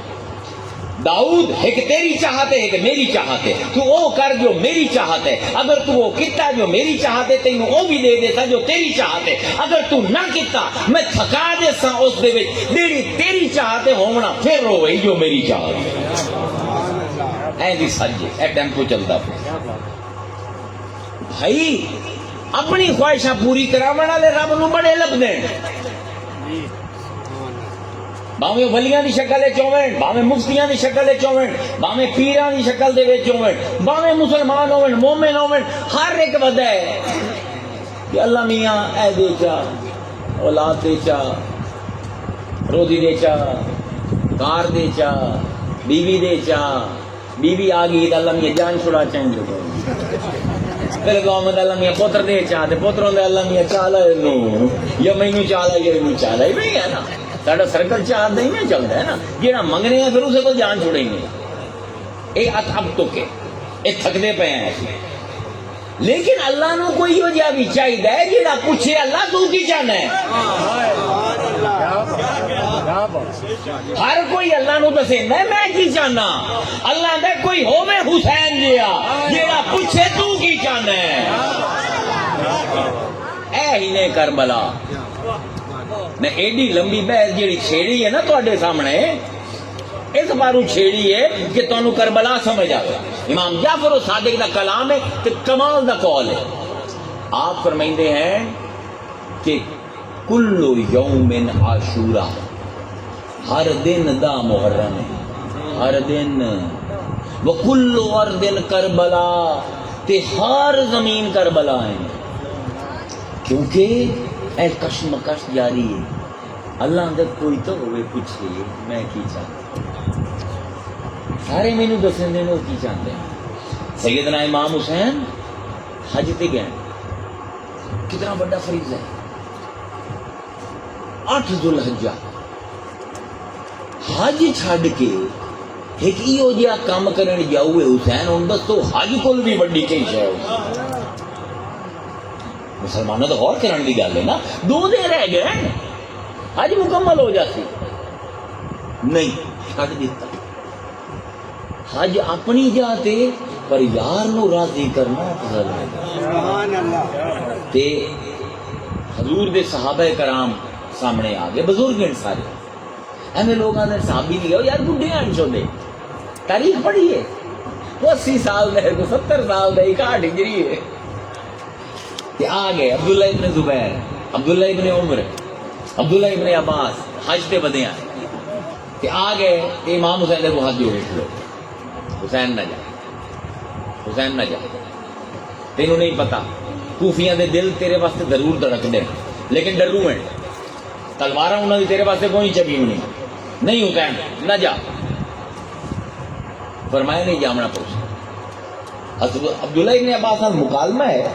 داؤد ایک تیری چاہت ہے ایک میری چاہت ہے تو وہ کر جو میری چاہت ہے اگر تو وہ کیتا جو میری چاہت ہے تینوں وہ بھی دے دیتا جو تیری چاہت ہے اگر تو نہ کیتا میں تھکا دے سا اس دے وچ جڑی تیری چاہت ہے ہونا پھر وہی جو میری چاہت ہے ایسی سجے اے ٹیمپو چلتا بھائی اپنی خواہشاں پوری کراون والے رب نو بڑے لبدے باویں ولیاں دی شکل وچ ہوون باویں مفتیاں دی شکل وچ ہوون باویں پیراں دی شکل دے وچ ہوون باویں مسلمان ہوون مومن ہوون ہر ایک ودا ہے کہ اللہ میاں اے دے چا اولاد دے چا روزی دے چا کار دے چا بیوی دے چا بیوی آ گئی تو اللہ میاں جان چھڑا چاہیں گے پھر قومت اللہ میاں پوتر دے چاہتے پوتروں دے اللہ میاں چالا نو یا مینو چالا یا انو چالا ہی نہیں ہے نا ساڈا سرکل چار نہیں میں چلتا ہے نا جہاں منگنے ہیں پھر اسے کو جان چھوڑیں گے یہ اب تو کہ یہ تھکتے پے ہیں لیکن اللہ نو کوئی ہو جا بھی چاہیے جہاں پوچھے اللہ تو کی چاہنا ہے ہر کوئی اللہ نو دسے میں کی چاہنا اللہ دے کوئی ہوے حسین جیا جہاں پوچھے تو کی چاہنا ہے اے ہی نے کربلا میں ایڈی لمبی بحث جیڑی چھیڑی ہے نا تواڈے سامنے اس بارو چھیڑی ہے کہ تانوں کربلا سمجھ آئے امام جعفر صادق دا کلام ہے تے کمال دا قول ہے آپ فرمائندے ہیں کہ کل یوم عاشورا ہر دن دا محرم ہے ہر دن وکل ارض کربلا تے ہر زمین کربلا ہے کیونکہ اے کشمکش جاری ہے اللہ اندر کوئی تو ہوئے پوچھے میں کی چاہتا سارے مینو دسن دے نو کی چاہتے ہیں سیدنا امام حسین حج تے گئے کتنا بڑا فریض ہے 8 ذوالحجہ حج چھڈ کے ایک ایو جہا کام کرن جاؤے حسین ہن دسو حج کول بھی بڑی کی شے مسلمانوں تو غور کرنے کی گل ہے نا 2 دن رہ گئے حج مکمل ہو جاتی نہیں چھڈ دیتا حج اپنی جاتے پر یار نو راضی کرنا افضل ہے تے حضور دے صحابہ کرام سامنے آ گئے بزرگ ہیں سارے ایویں لوگ آتے صحابی نہیں گئے یار بڈھے ہیں چھوڑے تاریخ پڑھی ہے 80 سال دے 70 سال دے 61 ہجری ہے کہ آ گئے عبداللہ ابن زبیر عبداللہ ابن عمر عبداللہ ابن عباس حج تے بدیاں کہ آ گئے کہ امام حسین دے کو حج جو ویکھ لو حسین نہ جا حسین نہ جا تینوں نہیں پتا کوفیاں دے دل تیرے واسطے ضرور دھڑک دے لیکن ڈرو ہیں تلواراں انہاں دی تیرے واسطے کوئی چبی نہیں حسین نہ جا فرمایا نہیں جامنا پوچھ عبداللہ ابن عباس کا مکالمہ ہے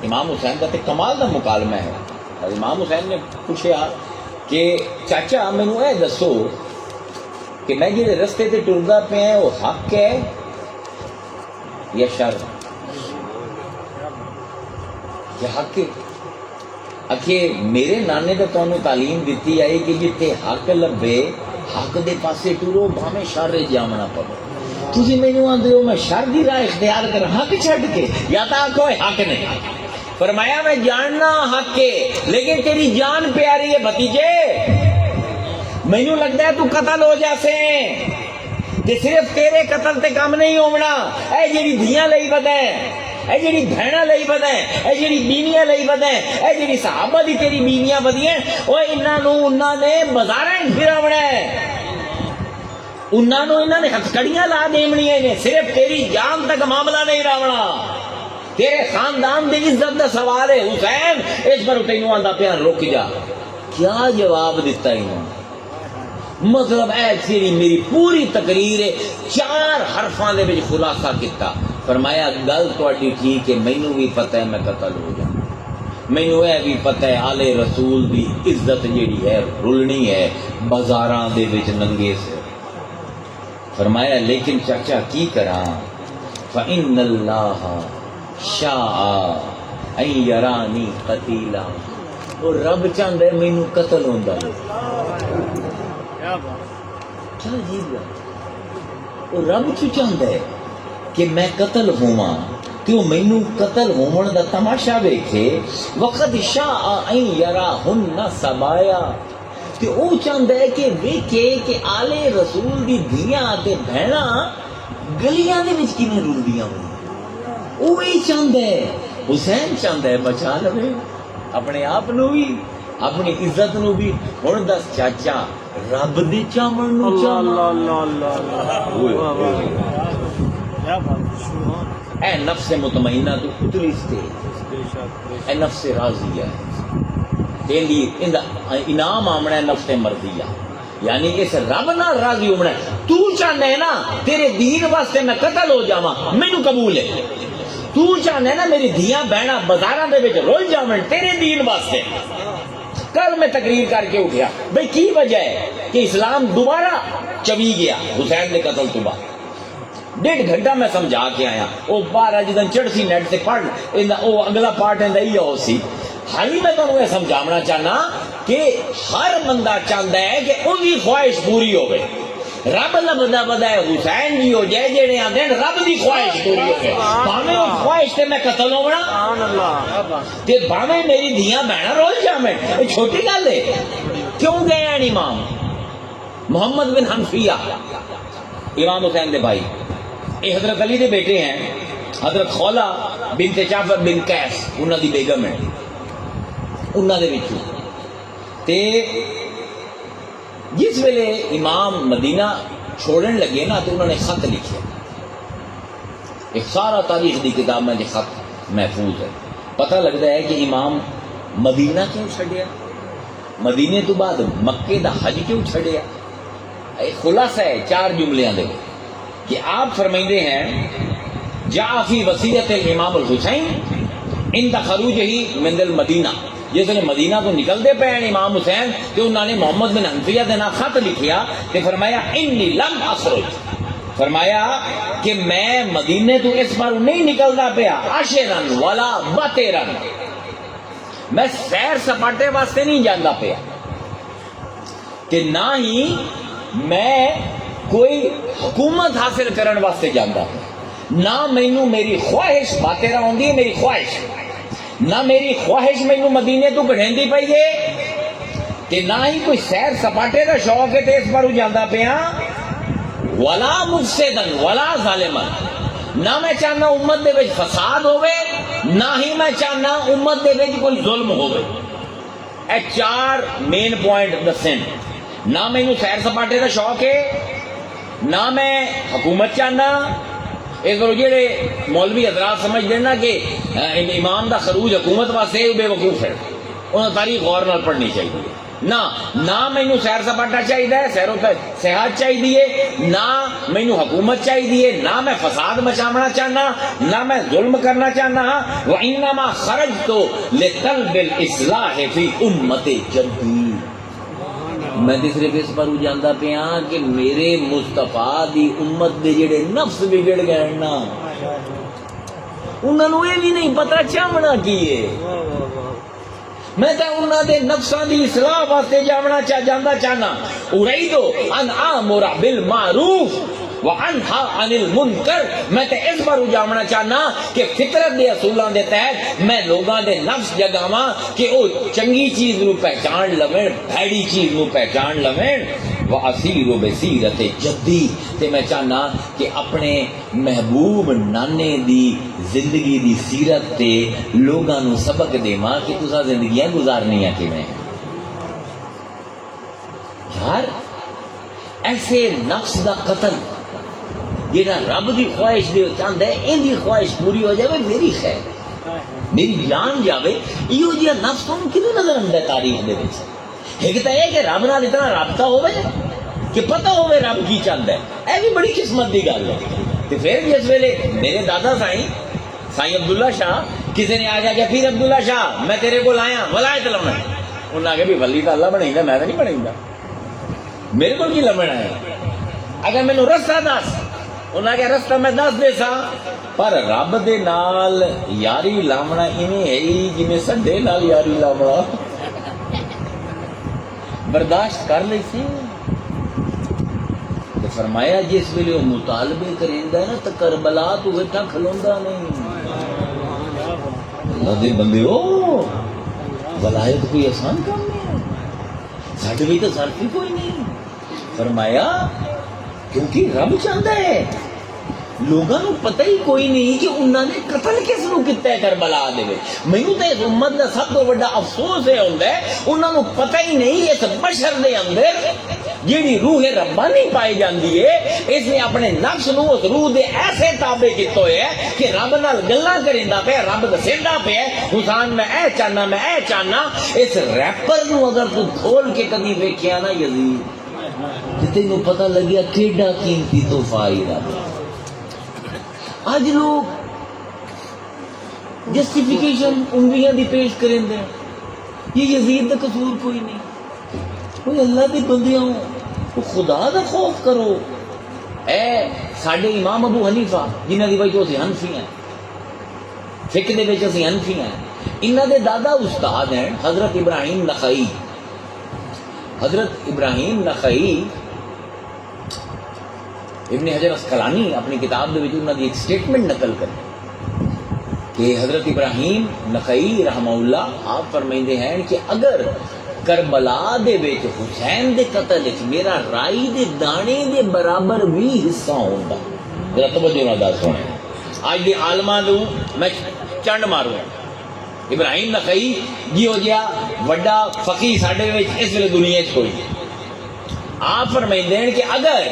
امام حسین کا تو کمال کا مکالمہ ہے. امام حسین نے پوچھا کہ چاچا مینوں اے دسو کہ میں جہے رستے تے ٹردا پیا وہ حق ہے یا شر؟ یہ حق ہے. آخے میرے نانے نے تمہیں تعلیم دیتی آئی کہ جتنے حق لبے حق دے پاسے ٹرو بھاویں شر جامنا پوے. تھی مینو آدھے ہو میں شر کی راہ اختیار کر حق چھڈ کے، یا تو آخو حق نہیں. فرمایا میں جاننا حق ہے لیکن تیری جان پیاری ہے بھتیجے. مینو لگتا ہے تو قتل ہو جاسے تے صرف تیرے قتل تے کام نہیں ہونا. اے جڑی دھیاں لئی بدیں، اے جڑی بہناں لئی بدیں، اے جڑی بیویاں لئی بدیں، اے جڑی صحابہ دی تیری بیویاں بدیاں، اوے انہاں نے بازاراں پھراونا ہے، انہاں نے ہتھکڑیاں لا دیونیاں نے. صرف تیری جان تک معاملہ نہیں راونا. تیرے خاندان دی عزت دا سوال ہے. حسین اس پر تینوں آندا پیا رک جا. کیا جواب دیتا انہوں نے؟ مطلب اے تیری میری پوری تقریر ہے 4 حرفاں دے وچ خلاصہ کیتا. فرمایا گل تہاڈی ٹھیک ہے، مینوں بھی پتہ ہے میں قتل ہو جاں، مینوں اے بھی پتہ ہے آل رسول دی عزت جیڑی ہے رلنی ہے بازاراں دے وچ ننگے سے. فرمایا لیکن چاچا کی کراں؟ فإن اللہ شاء ان یرانی قتیلا. وہ رب چاہندا ہے مینوں قتل ہوندا ہے. کیا عجیب ہے. وہ رب کیوں چاہندا ہے کہ میں قتل ہوواں کہ وہ مینوں قتل ہون دا تماشا ویکھے. وقت شاء ان یراہن سبایا. کہ وہ چاہندا ہے کہ ویکھے کہ آل رسول دی دھیاں تے بہناں گلیاں دے وچ کیویں رلدیاں ہوں. وہ ہی چاہندا ہے. حسین چاہندا ہے بچا لوے اپنے آپ نو بھی اپنی عزت نو بھی. ہن دس چاچا رب دی چاہن نو اے نفس مطمئنہ تو اتری سٹیج، اے نفس راضیہ انعام آمنا ہے نفس مرضیہ. یعنی اس رب نہ راضی ہونا ہے. تو چاہنا ہے نا تیرے دین واسطے میں قتل ہو جاواں مینوں قبول ہے. تو چاہنا ہے نا میری دھیاں بہناں بازاراں دے وچ رول جاون تیرے دین واسطے. کل میں تقریر کر کے اٹھیا بھئی کی وجہ ہے کہ اسلام دوبارہ چوی گیا حسین کے قتل تو بعد. 1.5 گھنٹہ میں سمجھا کے آیا. وہ 12 جدن چڑھ سی نیٹ سے پڑھ وہ اگلا پارٹ ہے ہی ہو سی. حالی میں تمہیں یہ سمجھانا چاہنا کہ ہر بندہ چاہتا ہے کہ ان کی خواہش پوری ہو گئی. رب لبدا بدا ہے حسین جی ہو جائے جڑے آتے ہیں رب دی خواہش پوری ہو گئی. بھاویں اس خواہش سے میں قتل ہونا تے بھاویں میری دھیاں بہنا رول جاویں. یہ چھوٹی گل ہے. کیوں گئے ہیں امام محمد بن حنفیہ امام حسین دے بھائی، یہ حضرت علی دے بیٹے ہیں. حضرت خولہ بنت جعفر بن قیس انہاں دی بیگم ہے. انہاں دے وچوں تے جس ویلے امام مدینہ چھوڑن لگے نا تو انہوں نے خط لکھا. ایک سارا تاریخ دی کتاب میں یہ خط محفوظ ہے. پتہ لگتا ہے کہ امام مدینہ کیوں چھڑیا، مدینے تو بعد مکے دا حج کیوں چھڑیا. ایک خلاصہ ہے 4 جملیاں دے کہ آپ فرمائندے ہیں جاء فی وصیت الامام الحسین عند خروجہ من المدینہ. جس نے مدینہ تو نکلتے پے امام حسین تو انہوں نے محمد بن حنفیہ دے نام خط لکھیا تے فرمایا انی لم اخرج. فرمایا کہ میں مدینے تو اس بار نہیں نکلتا پیا عاشرن ولا بطرن. میں سیر سپاٹے واسطے نہیں جانا پیا کہ نہ ہی میں کوئی حکومت حاصل کرن واسطے جانا پیا. نہ مینوں میری خواہش باتیں ہوندی ہے، میری خواہش نہ میری خواہش مینوں مدینے تو کڑھیندی پئی ہے کہ نہ ہی کوئی سیر سپاٹے کا شوق ہے تے اس پر جانا پیا. ولا مفسدن ولا ظالمن. نہ میں چاہنا امت دے وچ فساد ہوے، نہ ہی میں چاہنا امت دے وچ کوئی ظلم ہوے. اے 4 مین پوائنٹ دسیں. نہ مینوں سیر سپاٹے کا شوق ہے، نہ میں حکومت چاہنا. ایک جڑے مولوی حضرات سمجھ دینا کہ امام دا خروج حکومت واسطے بے وقوف ہے. انہوں تاریخ غور نال پڑھنی چاہیے. نہ مینو سیر سپاٹا چاہیے، سیر و صحت چاہیے، نہ مینو حکومت چاہیے، نہ میں فساد مچاونا چاہنا، نہ میں ظلم کرنا چاہنا ہاں۔ وَإِنَّمَا خَرَجْتُ لِطَلْبِ الْإِصْلَاحِ فِي أُمَّتِ جَدِّي، میں تو صرف اس پر جاندا پیا کہ میرے مصطفیٰ دی امت دے جڑے نفس بگڑ گئے نا، انہاں نوں یہ بھی نہیں پتہ چاہنا کی ہے۔ میں تو انہاں دے نفساں دی اصلاح واسطے جاننا چاہنا۔ اُرِیدُ أَنْ آمُرَ بِالْمَعْرُوفِ وَأَنْهَىٰ عَنِ الْمُنْكَرِ، میں تو اس پر جاننا چاہنا کہ فطرت دے اصولاں دے تحت میں لوگاں دے نفس جگاواں کہ او چنگی چیز نو پہچان لویں، بھڑی چیز نو پہچان لویں۔ وَأَسِیرُ بِسِیرَتِ جَدِّی، تے میں چاہنا کہ اپنے محبوب نانے دی زندگی دی سیرت تے لوگاں نو سبق دیواں کہ تساں زندگیاں گزارنیاں کیویں۔ یار ایسے نفس دا قتل جہاں رب دی خواہش دے چاہتا ہے ان دی خواہش پوری ہو جائے، میری خیر میری جان جاوے، یہ جہاں نفس تو کدوں نظر آتا ہے تاریخ دے وچ؟ ایک تو یہ کہ رب نال اتنا رابطہ ہوئے کہ پتہ ہوئے رب کی چاہتا ہے، اے بھی بڑی قسمت دی گل ہے۔ تو پھر جس ویلے میرے دادا سائیں عبداللہ شاہ کسی نے آ گیا کہ پھر عبداللہ شاہ میں تیرے کو آیا ولایت لاؤنا، انہوں نے آ کے بھی ولی تو اللہ بنے گا، میں تو نہیں بنے گا، میرے کو کی لمنا ہے، اگر مینوں رستہ دس، انہاں کہ رستہ میں دس دے سا، پر رب دے نال یاری لاونا ایویں ہے جویں سڈے نال یاری لاونا، برداشت کر لی سی۔ تو فرمایا جس ویلے وہ مطالبے کریندا ہے نا تو کربلا تو بیٹھا کھلوندا نہیں۔ اللہ دے بندیو، ولایت کوئی آسان کام نہیں ہے، ساڈے بھی تو ظرف ہی کوئی نہیں۔ فرمایا کیونکہ رب چاہتا ہے، لوگوں کو پتہ ہی کوئی نہیں کہ انہوں نے قتل کس نو کیتا ہے کربلا دے وچ۔ مینوں تے اس امت دا سب تو بڑا افسوس یہ ہوندا ہے انہوں کو پتہ ہی نہیں اس بشر دے اندر جیڑی روح ربانی پائی جاندی ہے، اس نے اپنے نفس نو اس روح دے ایسے تابع کیتا ہے کہ رب نال گلاں کریندا پیا، رب دسیندا پیا حسین میں اے چاہنا، میں اے چاہنا۔ اس ریپر نو اگر تو کھول کے کدی ویکھیا نا یزید، تینوں پتہ لگیا کیڈا قیمتی تحفہ آئی رب۔ آج لوگ جسٹیفیکیشن انویاں دی پیش کریں دے، یہ یزید دا قصور کوئی نہیں، کوئی اللہ دی بندیاں ہو، کوئی خدا دا خوف کرو۔ اے ساڈے امام ابو حنیفہ جنہ دی وجہ سے حنفی ہیں، فقہ دے وچ اسی حنفی ہیں، انہاں دے دادا استاد ہیں حضرت ابراہیم نخعی۔ حضرت ابراہیم نخعی ابن حجر اسقلانی اپنی کتاب دے وچ انہاں دی ایک سٹیٹمنٹ نقل کرتے کہ حضرت ابراہیم نخعی رحمہ اللہ آپ فرمائندے ہیں کہ اگر کربلا دے وچ حسین دے قتل وچ میرا رائی دے دانے دے برابر بھی حصہ ہوندا، ذرا توجہ نال گل سنیں، اج دے عالماں نوں میں چنڈ ماروں، ابراہیم نخعی جی ہو گیا وڈا فقیہ ساڈے وچ اس ویلے دنیا وچ کوئی آپ فرمائندے ہیں کہ اگر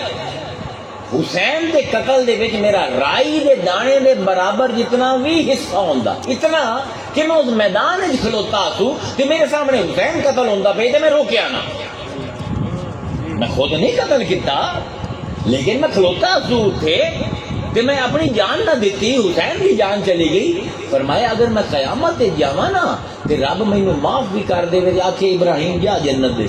حسین دے قتل دے وچ میرا رائی دے دانے دے برابر جتنا بھی حصہ ہوندا، اتنا کہ میں اس میدان وچ کھلوتا سو تے میرے سامنے حسین قتل ہوندا پے تے میں روکیا نہ، میں خود نہیں قتل کیتا لیکن میں کھلوتا سو تھے تے میں اپنی جان نہ دیتی، حسین کی جان چلی گئی۔ فرمایا اگر میں قیامت تے جاواں نا تے رب مینوں معاف بھی کر دے وے، آکھے ابراہیم جا جنت دے،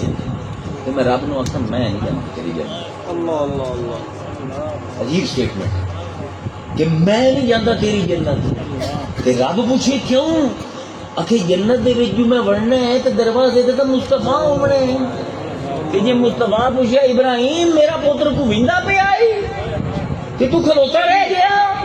تے میں رب نو آکھاں میں نہیں جانا تیری جنت۔ اللہ اللہ اللہ، عجیب سٹیٹمنٹ کہ میں نہیں جانتا تیری جنت، تے رب پوچھے کیوں؟ آکھے جنت دے وچ جو میں وڑنا ہے تے دروازے تے تو مصطفیٰ ہونے ہیں، کہ جے مصطفیٰ پوچھا ابراہیم میرا پتر کو ویندا پہ آئی کہ تو کھلوتا رہ گیا،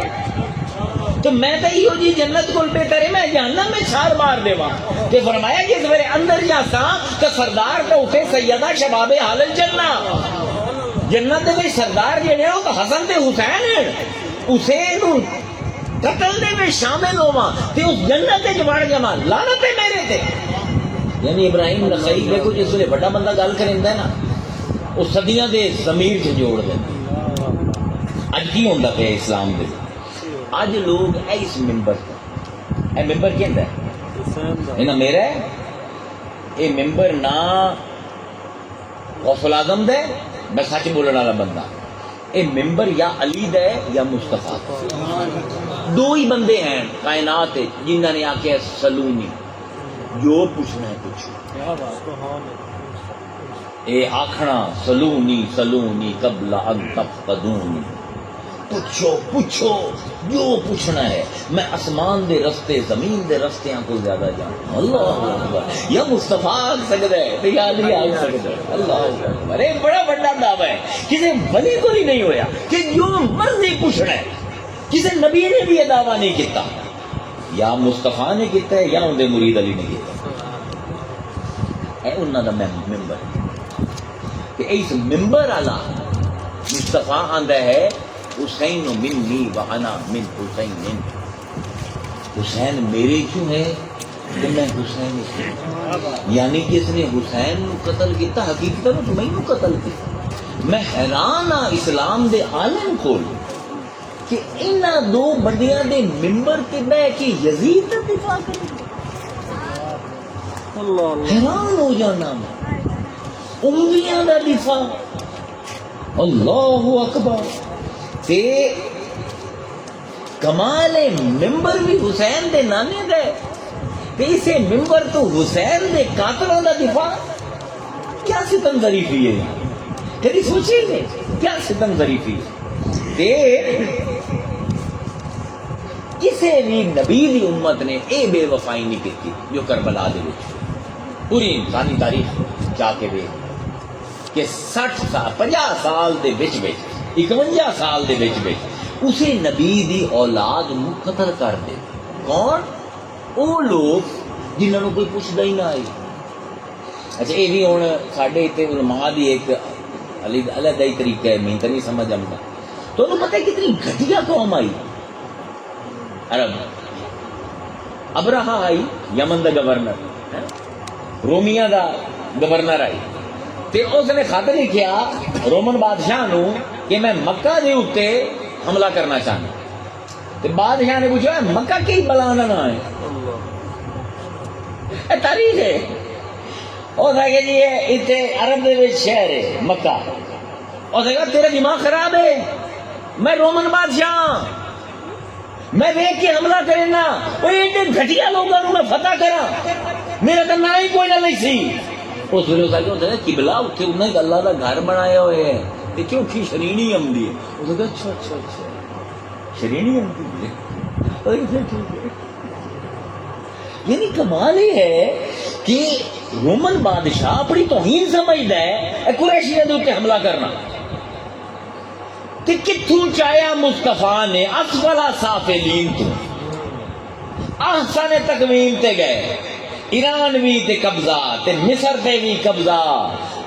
تو میں تو یہ جی جنت کو بہتر ہے میں جاننا میں چھال مار دیواں۔ کہ فرمایا جس میرے اندر جاساں تو سردار تو اٹھے سیدہ شباب حال الجنہ، جنت دے سردار جڑے ہو تو حسن تے حسین ہیں، حسین قتل دے میں شامل ہوواں تے اس جنت وچ وڑ جاواں، لعنت ہے میرے تے۔ یعنی ابراہیم نخعی دیکھو جس ویلے بڑا بندہ گل کریندا ہے نا وہ صدیاں دے ضمیر چ جوڑ دیندا۔ اج کی ہوندا پیا اسلام دے، اج لوگ اس ممبر اے ممبر کہندا ہے یہ نہ میرا ہے، اے ممبر نہ غوث العظم دے میں سچ بولنے والا بندہ اے ممبر یا علی دے یا مصطفیٰ دو ہی بندے ہیں کائنات جنہوں نے آکے سلونی جو پوچھنا ہے پوچھو اے آکھنا سلونی سلونی قبل ان تفقدونی پوچھو پوچھو جو پوچھنا ہے میں آسمان دے رستے زمین دے رستیاں کو زیادہ جانتا اللہ اکبر یا مصطفیٰ آگ سکتا ہے تو یا علی آگ سکتا ہے اللہ اکبر ایک بڑا بڑا دعویٰ ہے کسی ولی کو ہی نہیں ہویا کہ جو مرضی پوچھنا ہے کسی نبی نے بھی یہ دعویٰ نہیں کیتا یا مصطفیٰ نے کیتا ہے یا ان دے مرید علی نے کیتا ہے انہوں دا ممبر کہ اس ممبر والا مصطفیٰ آندا ہے حسین منی وانا من حسین حسین میرے کیوں ہے کہ میں حسین یعنی کہ اس نے حسین نو قتل کیتا حقیقت میں میں نو قتل کیتا میں حیران ہاں اسلام دے عالم کول کہ انہاں دو بندیاں دے ممبر تے بیٹھ کے یزید دا دفاع کرے حیران ہو جانا میں امویاں دا دفاع اللہ اکبر تے کمال ممبر بھی حسین دے نانے دے تے اسے ممبر تو حسین دے قاتلوں دا دفاع کیا ستم ظریفی ہے کبھی سوچی نے کیا ستم ظریفی تے کسے بھی نبی دی امت نے اے بے وفائی نہیں کی جو کربلا دے وچ پوری انسانی تاریخ جا کے دے کہ 60 سال 50 سال دے وچ 51 سال دے وچ اسے نبی دی اولاد نو قتل کر دے کون او لوگ جنہاں نو کوئی پوچھدا ہی نہ آئی اچھا یہ بھی ہن ساڈے تے علماء دی ایک علیحدہ ہی طریقہ ہے میں نہیں سمجھ آتا تو انہوں پتہ ہے کتنی گھٹیا قوم آئی عرب ابرہا آئی یمن دا گورنر رومیہ دا گورنر آئی تے اس نے خط لکھیا رومن بادشاہ نو کہ میں مکہ دے اوتے حملہ کرنا چاہنا تے بادشاہ نے پوچھا مکہ کی بلا نہ ہے اے تاریخ ہے او کہ جی ایتھے عرب دے وچ شہر ہے مکہ او کہا تیرا دماغ خراب ہے میں رومن بادشاہ میں دیکھ کے حملہ کرنا وہ ایڈے گھٹیا لوگوں میں فتح کرا میرا تو نہ ہی کوئی نہ نہیں سی اس ویلے اس ہوتا ہے قبلہ اتنے انہیں ایک اللہ کا گھر بنایا ہوئے ہیں کہ کیوں کی شرینی آمدی ہے اس نے کہا اچھا اچھا اچھا شرینی آمدی ہے یعنی کمال یہ ہے کہ رومن بادشاہ اپنی توہین سمجھتا ہے قریشیوں کے اوپر حملہ کرنا کہ کتوں چاہیا مصطفیٰ نے اسفل سافلین تو احسن تکوین تے گئے ایران بھی تے قبضہ تے مصر تے بھی قبضہ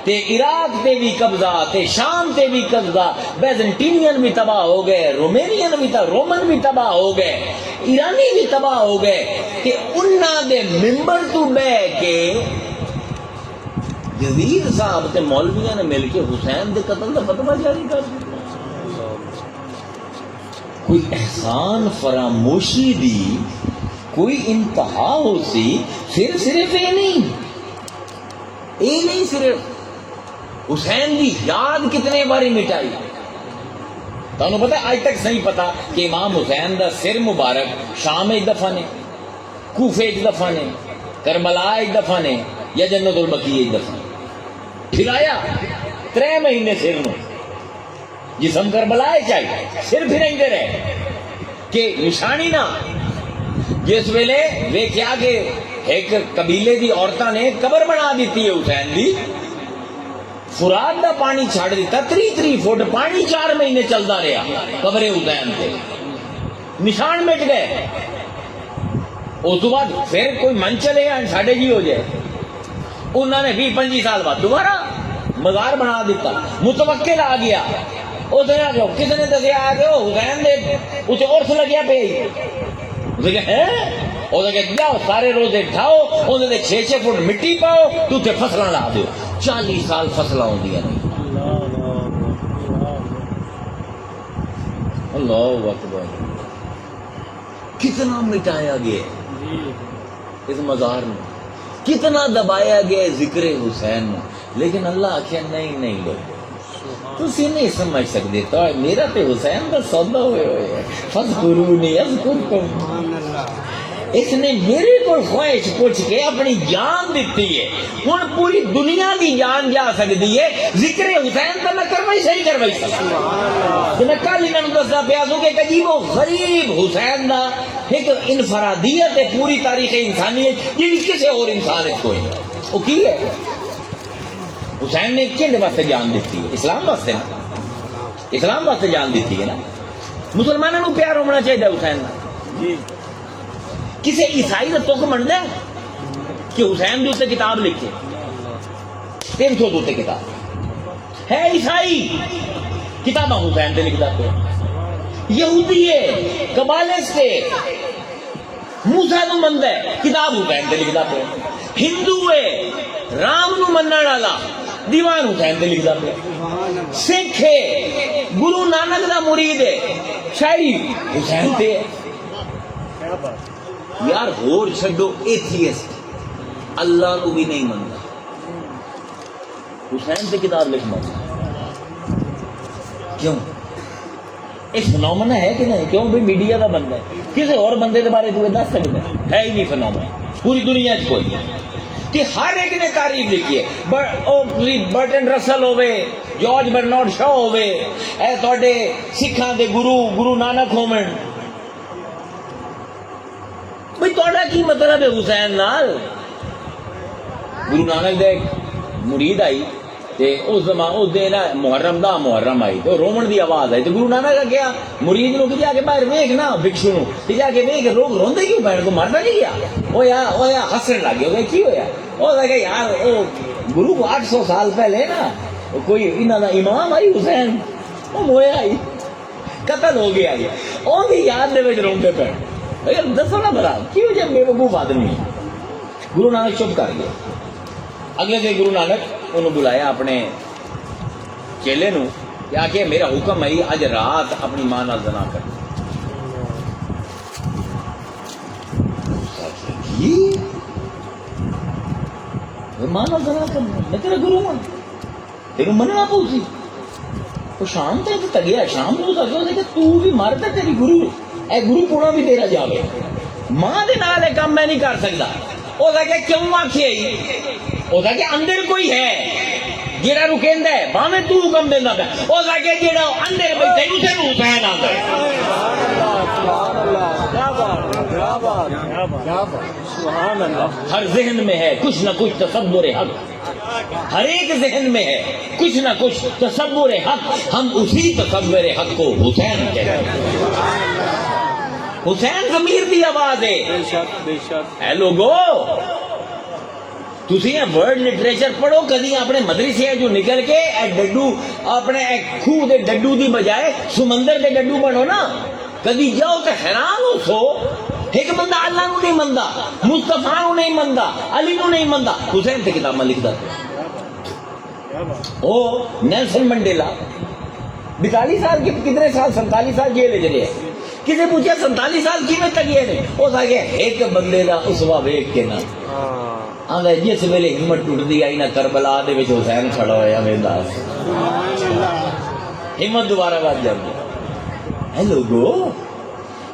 تے عراق تے بھی قبضہ تے شام تے بھی قبضہ بیزنٹینین بھی تباہ ہو گئے رومینین بھی رومن بھی تباہ ہو گئے ایرانی بھی تباہ ہو گئے کہ انہاں دے ممبر تو بہ کے جزیر صاحب تے مولویاں نے مل کے حسین دے قتل دا فتویٰ جاری کر دیا کوئی احسان فراموشی دی کوئی انتہا ہو سی پھر صرف یہ نہیں صرف حسین دی یاد کتنے باری مٹائی تانوں پتہ آج تک صحیح پتا کہ امام حسین دا سر مبارک شام ایک دفعہ نے کوفے ایک دفعہ نے کربلا ایک دفعہ نے یا جنت البقیع ایک دفعہ پھر آیا 3 مہینے سر نو جسم کربلا چاہیے سر پھریں دے رہے کہ نشانی نہ جس ویلے ویکھیا کہ ایک قبیلے دی عورتاں نے قبر بنا دیتی ہے حسین دی فرات دا پانی چھڑ دیتا 3 فٹ پانی 4 مہینے چلتا رہا قبر حسین تے نشان مٹ گئے اس تو بعد پھر کوئی من چلے ساڈے جی ہو جائے انہوں نے 20-25 سال بعد دوبارہ مزار بنا دیتا متوکل آ گیا اس نے آگے کسی نے دسیا کہ وہ حسین دے اسے عرس لگیا پہ جاؤ سارے روزے اٹھاؤ انہوں نے 6-6 فٹ مٹی پاؤ تو تے فصلیں لا دیو 40 سال فصلیں ہوندیاں نہیں اللہ اکبر کتنا مٹایا گیا اس مزار میں کتنا دبایا گیا ذکر حسین میں لیکن اللہ آخیا نہیں نہیں لوگ تسی نہیں سمجھ سکتے تو میرا تے حسین کا سودا ہوئے ہوئے فذکرونی اذکرکم. اس نے میرے کو خواہش پوچھ کے اپنی جان دیتی ہے. ہن پوری دنیا دی جان جا سکتی ہے ذکر حسین کا نہ کروائی صحیح کروائی سکتا. میں کل انہوں نے دستا پیا سو کہ ایک عجیب و غریب حسین دا ایک انفرادیت ہے پوری تاریخ انسانیت جی کسی اور انسان کو ہے. وہ کی ہے حسین نے کہنے واسطے جان دیتی ہے اسلام واسطے نا. اسلام واسطے جان دیتی ہے نا. مسلمانوں کو پیار ہونا چاہیے حسین کا. جی کسی عیسائی کا تک منتا ہے کہ حسین کے اتنے کتاب لکھے 300 کے اتنے کتاب ہے. عیسائی کتاباں حسین سے لکھ جاتے ہیں. یہودی ہے قبالسٹ ہے موسیٰ نو مندا ہے کتاب حسین سے لکھ جاتے ہیں. ہندو ہے رام نو منن والا دیوان حسین سے لکھ جاتے ہیں. سکھ ہے گرو نانک دا مرید ہے شاعری حسین سے ہے. یار ہور چھڈو ایتھیسٹ اللہ نو بھی نہیں منتا حسین سے کتاب لکھ منتا کیوں؟ یہ فنومنا ہے کہ نہیں؟ کیوں بھی میڈیا کا بندہ ہے کسی اور بندے کے بارے تمہیں دس سکتا ہے ہی نہیں. فنومنا پوری دنیا چ کوئی کہ ہر ایک نے تعریف لکھی ہے. برٹن رسل ہوئے جارج برنارڈ شاہ ہوئے اے تھوڑے سکھاں دے گرو نانک ہومن. بھئی توڑا کی مطلب ہے حسین نال؟ گرو نانک دے مرید آئی تے اس زمان اس دے نا محرم آئی تو رومن دی آواز آئی تو گرو نانک کا کیا مرید نو کہ جا کے باہر ویکھ نا بھکشو نو کہ جا کے ویکھ لوگ روندے کیوں پے کو مرنا نہیں گیا اویا ہسن لگ گیا کی ہویا او لگا یار او گرو کو 800 سال پہلے نا کوئی انہاں دا امام آئی حسین او مویا آئی قتل ہو گیا اون دی یاد دے وچ روندے پے. دسو نا برا کیوں جب بے وقوف آدمی ہے. گرو نانک چپ کر گیا. اگلے دن گرو نانک انہوں بلایا اپنے چیلے نو کہ آ کے میرا حکم ہے اج رات اپنی ماں نال زنا کر. ماں نال زنا کر میں تیرا گرو ہوں تیروں مننا پو سی. تو شام تک تگیا شام کو کہ تو بھی مرد ہے تیری گرو اے گرو پونا بھی تیرا جاوے ماں دے نال اے کام میں نہیں کر سکتا. او کہ کیوں آکھے او کہ اندر کوئی ہے جیڑا رکیندا ہے باویں تو حکم دیندا پیا. او کہ جیڑا اندر بیٹھے اسے نو حسین آندا ہے. سبحان اللہ. ہر ذہن میں ہے کچھ نہ کچھ تصور حق. ہر ایک ذہن میں ہے کچھ نہ کچھ تصور حق. ہم اسی تصور حق کو حسین کہتے ہیں. حسین ضمیر دی آواز ہے. بے شک اے لوگو تسی ورڈ لٹریچر پڑھو کدی اپنے مدرسے جو نکل کے اے ڈڈو اپنے کھو دے ڈڈو دی بجائے سمندر دے ڈڈو بنو نا کدی جاؤ تو حیران ہو سو ایک بندہ اللہ نو نہیں مندا مصطفیٰ نو نہیں مندا علی نو نہیں مندا حسین تے کتاباں لکھدا. او نیلسن منڈیلا 42 سال کے کتنے سال 47 سال جیل چ رہے. کسی پوچھا 47 سال کی میں تک یہ نہیں ہو سکے ایک بندے دا اسوا ویکھ کے نا آندا جس ویلے ہمت ٹوٹدی آئی نا کربلا دے وچ حسین کھڑا ہویا ویندا ہمت دوبارہ ود جاندی. اے لوگو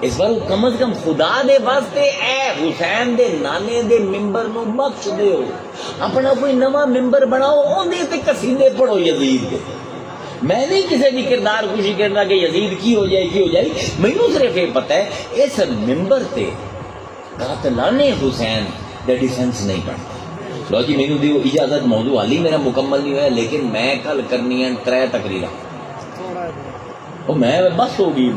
اس بار کم از کم خدا دے واسطے اے حسین دے نانے دے ممبر نو بخش دیو. اپنا کوئی نواں ممبر بناؤ اون دے تے قصیدے پڑھو یزید کے. میں نہیں کسی کی کردار خوشی کرنا کہ یزید کی ہو جائے مینوں صرف یہ پتہ ہے اس ممبر تے قاتلان حسین دا ڈیفنس نہیں بنتا. لو جی مینوں دیو اجازت موضوع حالی میرا مکمل نہیں ہوا لیکن میں کل کرنی ہیں 3 تقریراں اور میں بس ہو گئی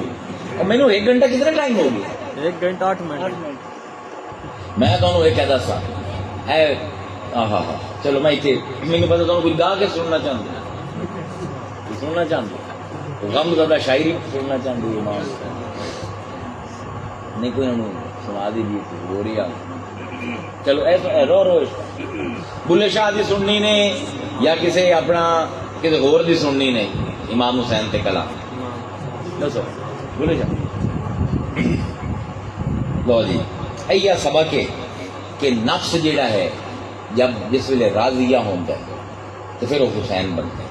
اور مینوں 1 گھنٹہ کتنا ٹائم ہو گیا 1 گھنٹہ 8 منٹ. میں تمہیں یہ کہتا سا اے ہاں چلو میں اتنے مینوں پتا تمہیں کوئی گا کے سننا چاہتا سننا چاہتے غم زدہ شاعری سننا چاہتے امام نہیں کوئی انہوں سنا دیجیے رو رہی آ چلو ایسا رو بلے شاہ دی سننی نے یا کسی اپنا کسی اور دی سننی نے امام حسین تے کلام دسو بلے شاہ. لو جی ایہ سبق ہے کہ نفس جیڑا ہے جب جس ویلے راضیہ ہوتا ہے تو پھر وہ حسین بنتا ہے.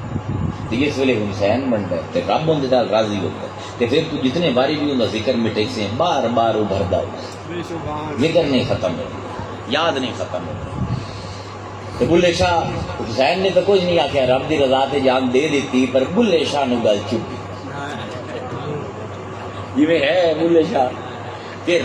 تو جس ویلے حسین بنتا ہے تو رب اندر نال راضی ہوتا ہے. تو پھر تو جتنے باری بھی انہوں ذکر مٹے سے بار بار ابھردا ہو, ذکر نہیں ختم ہو, یاد نہیں ختم ہو. تو بلے شاہ حسین نے تو کچھ نہیں آخیا, رب دی رضا تے جان دے دیتی, پر بلے شاہ نو گل چپ گئی. جی ہے بلے شاہ کہ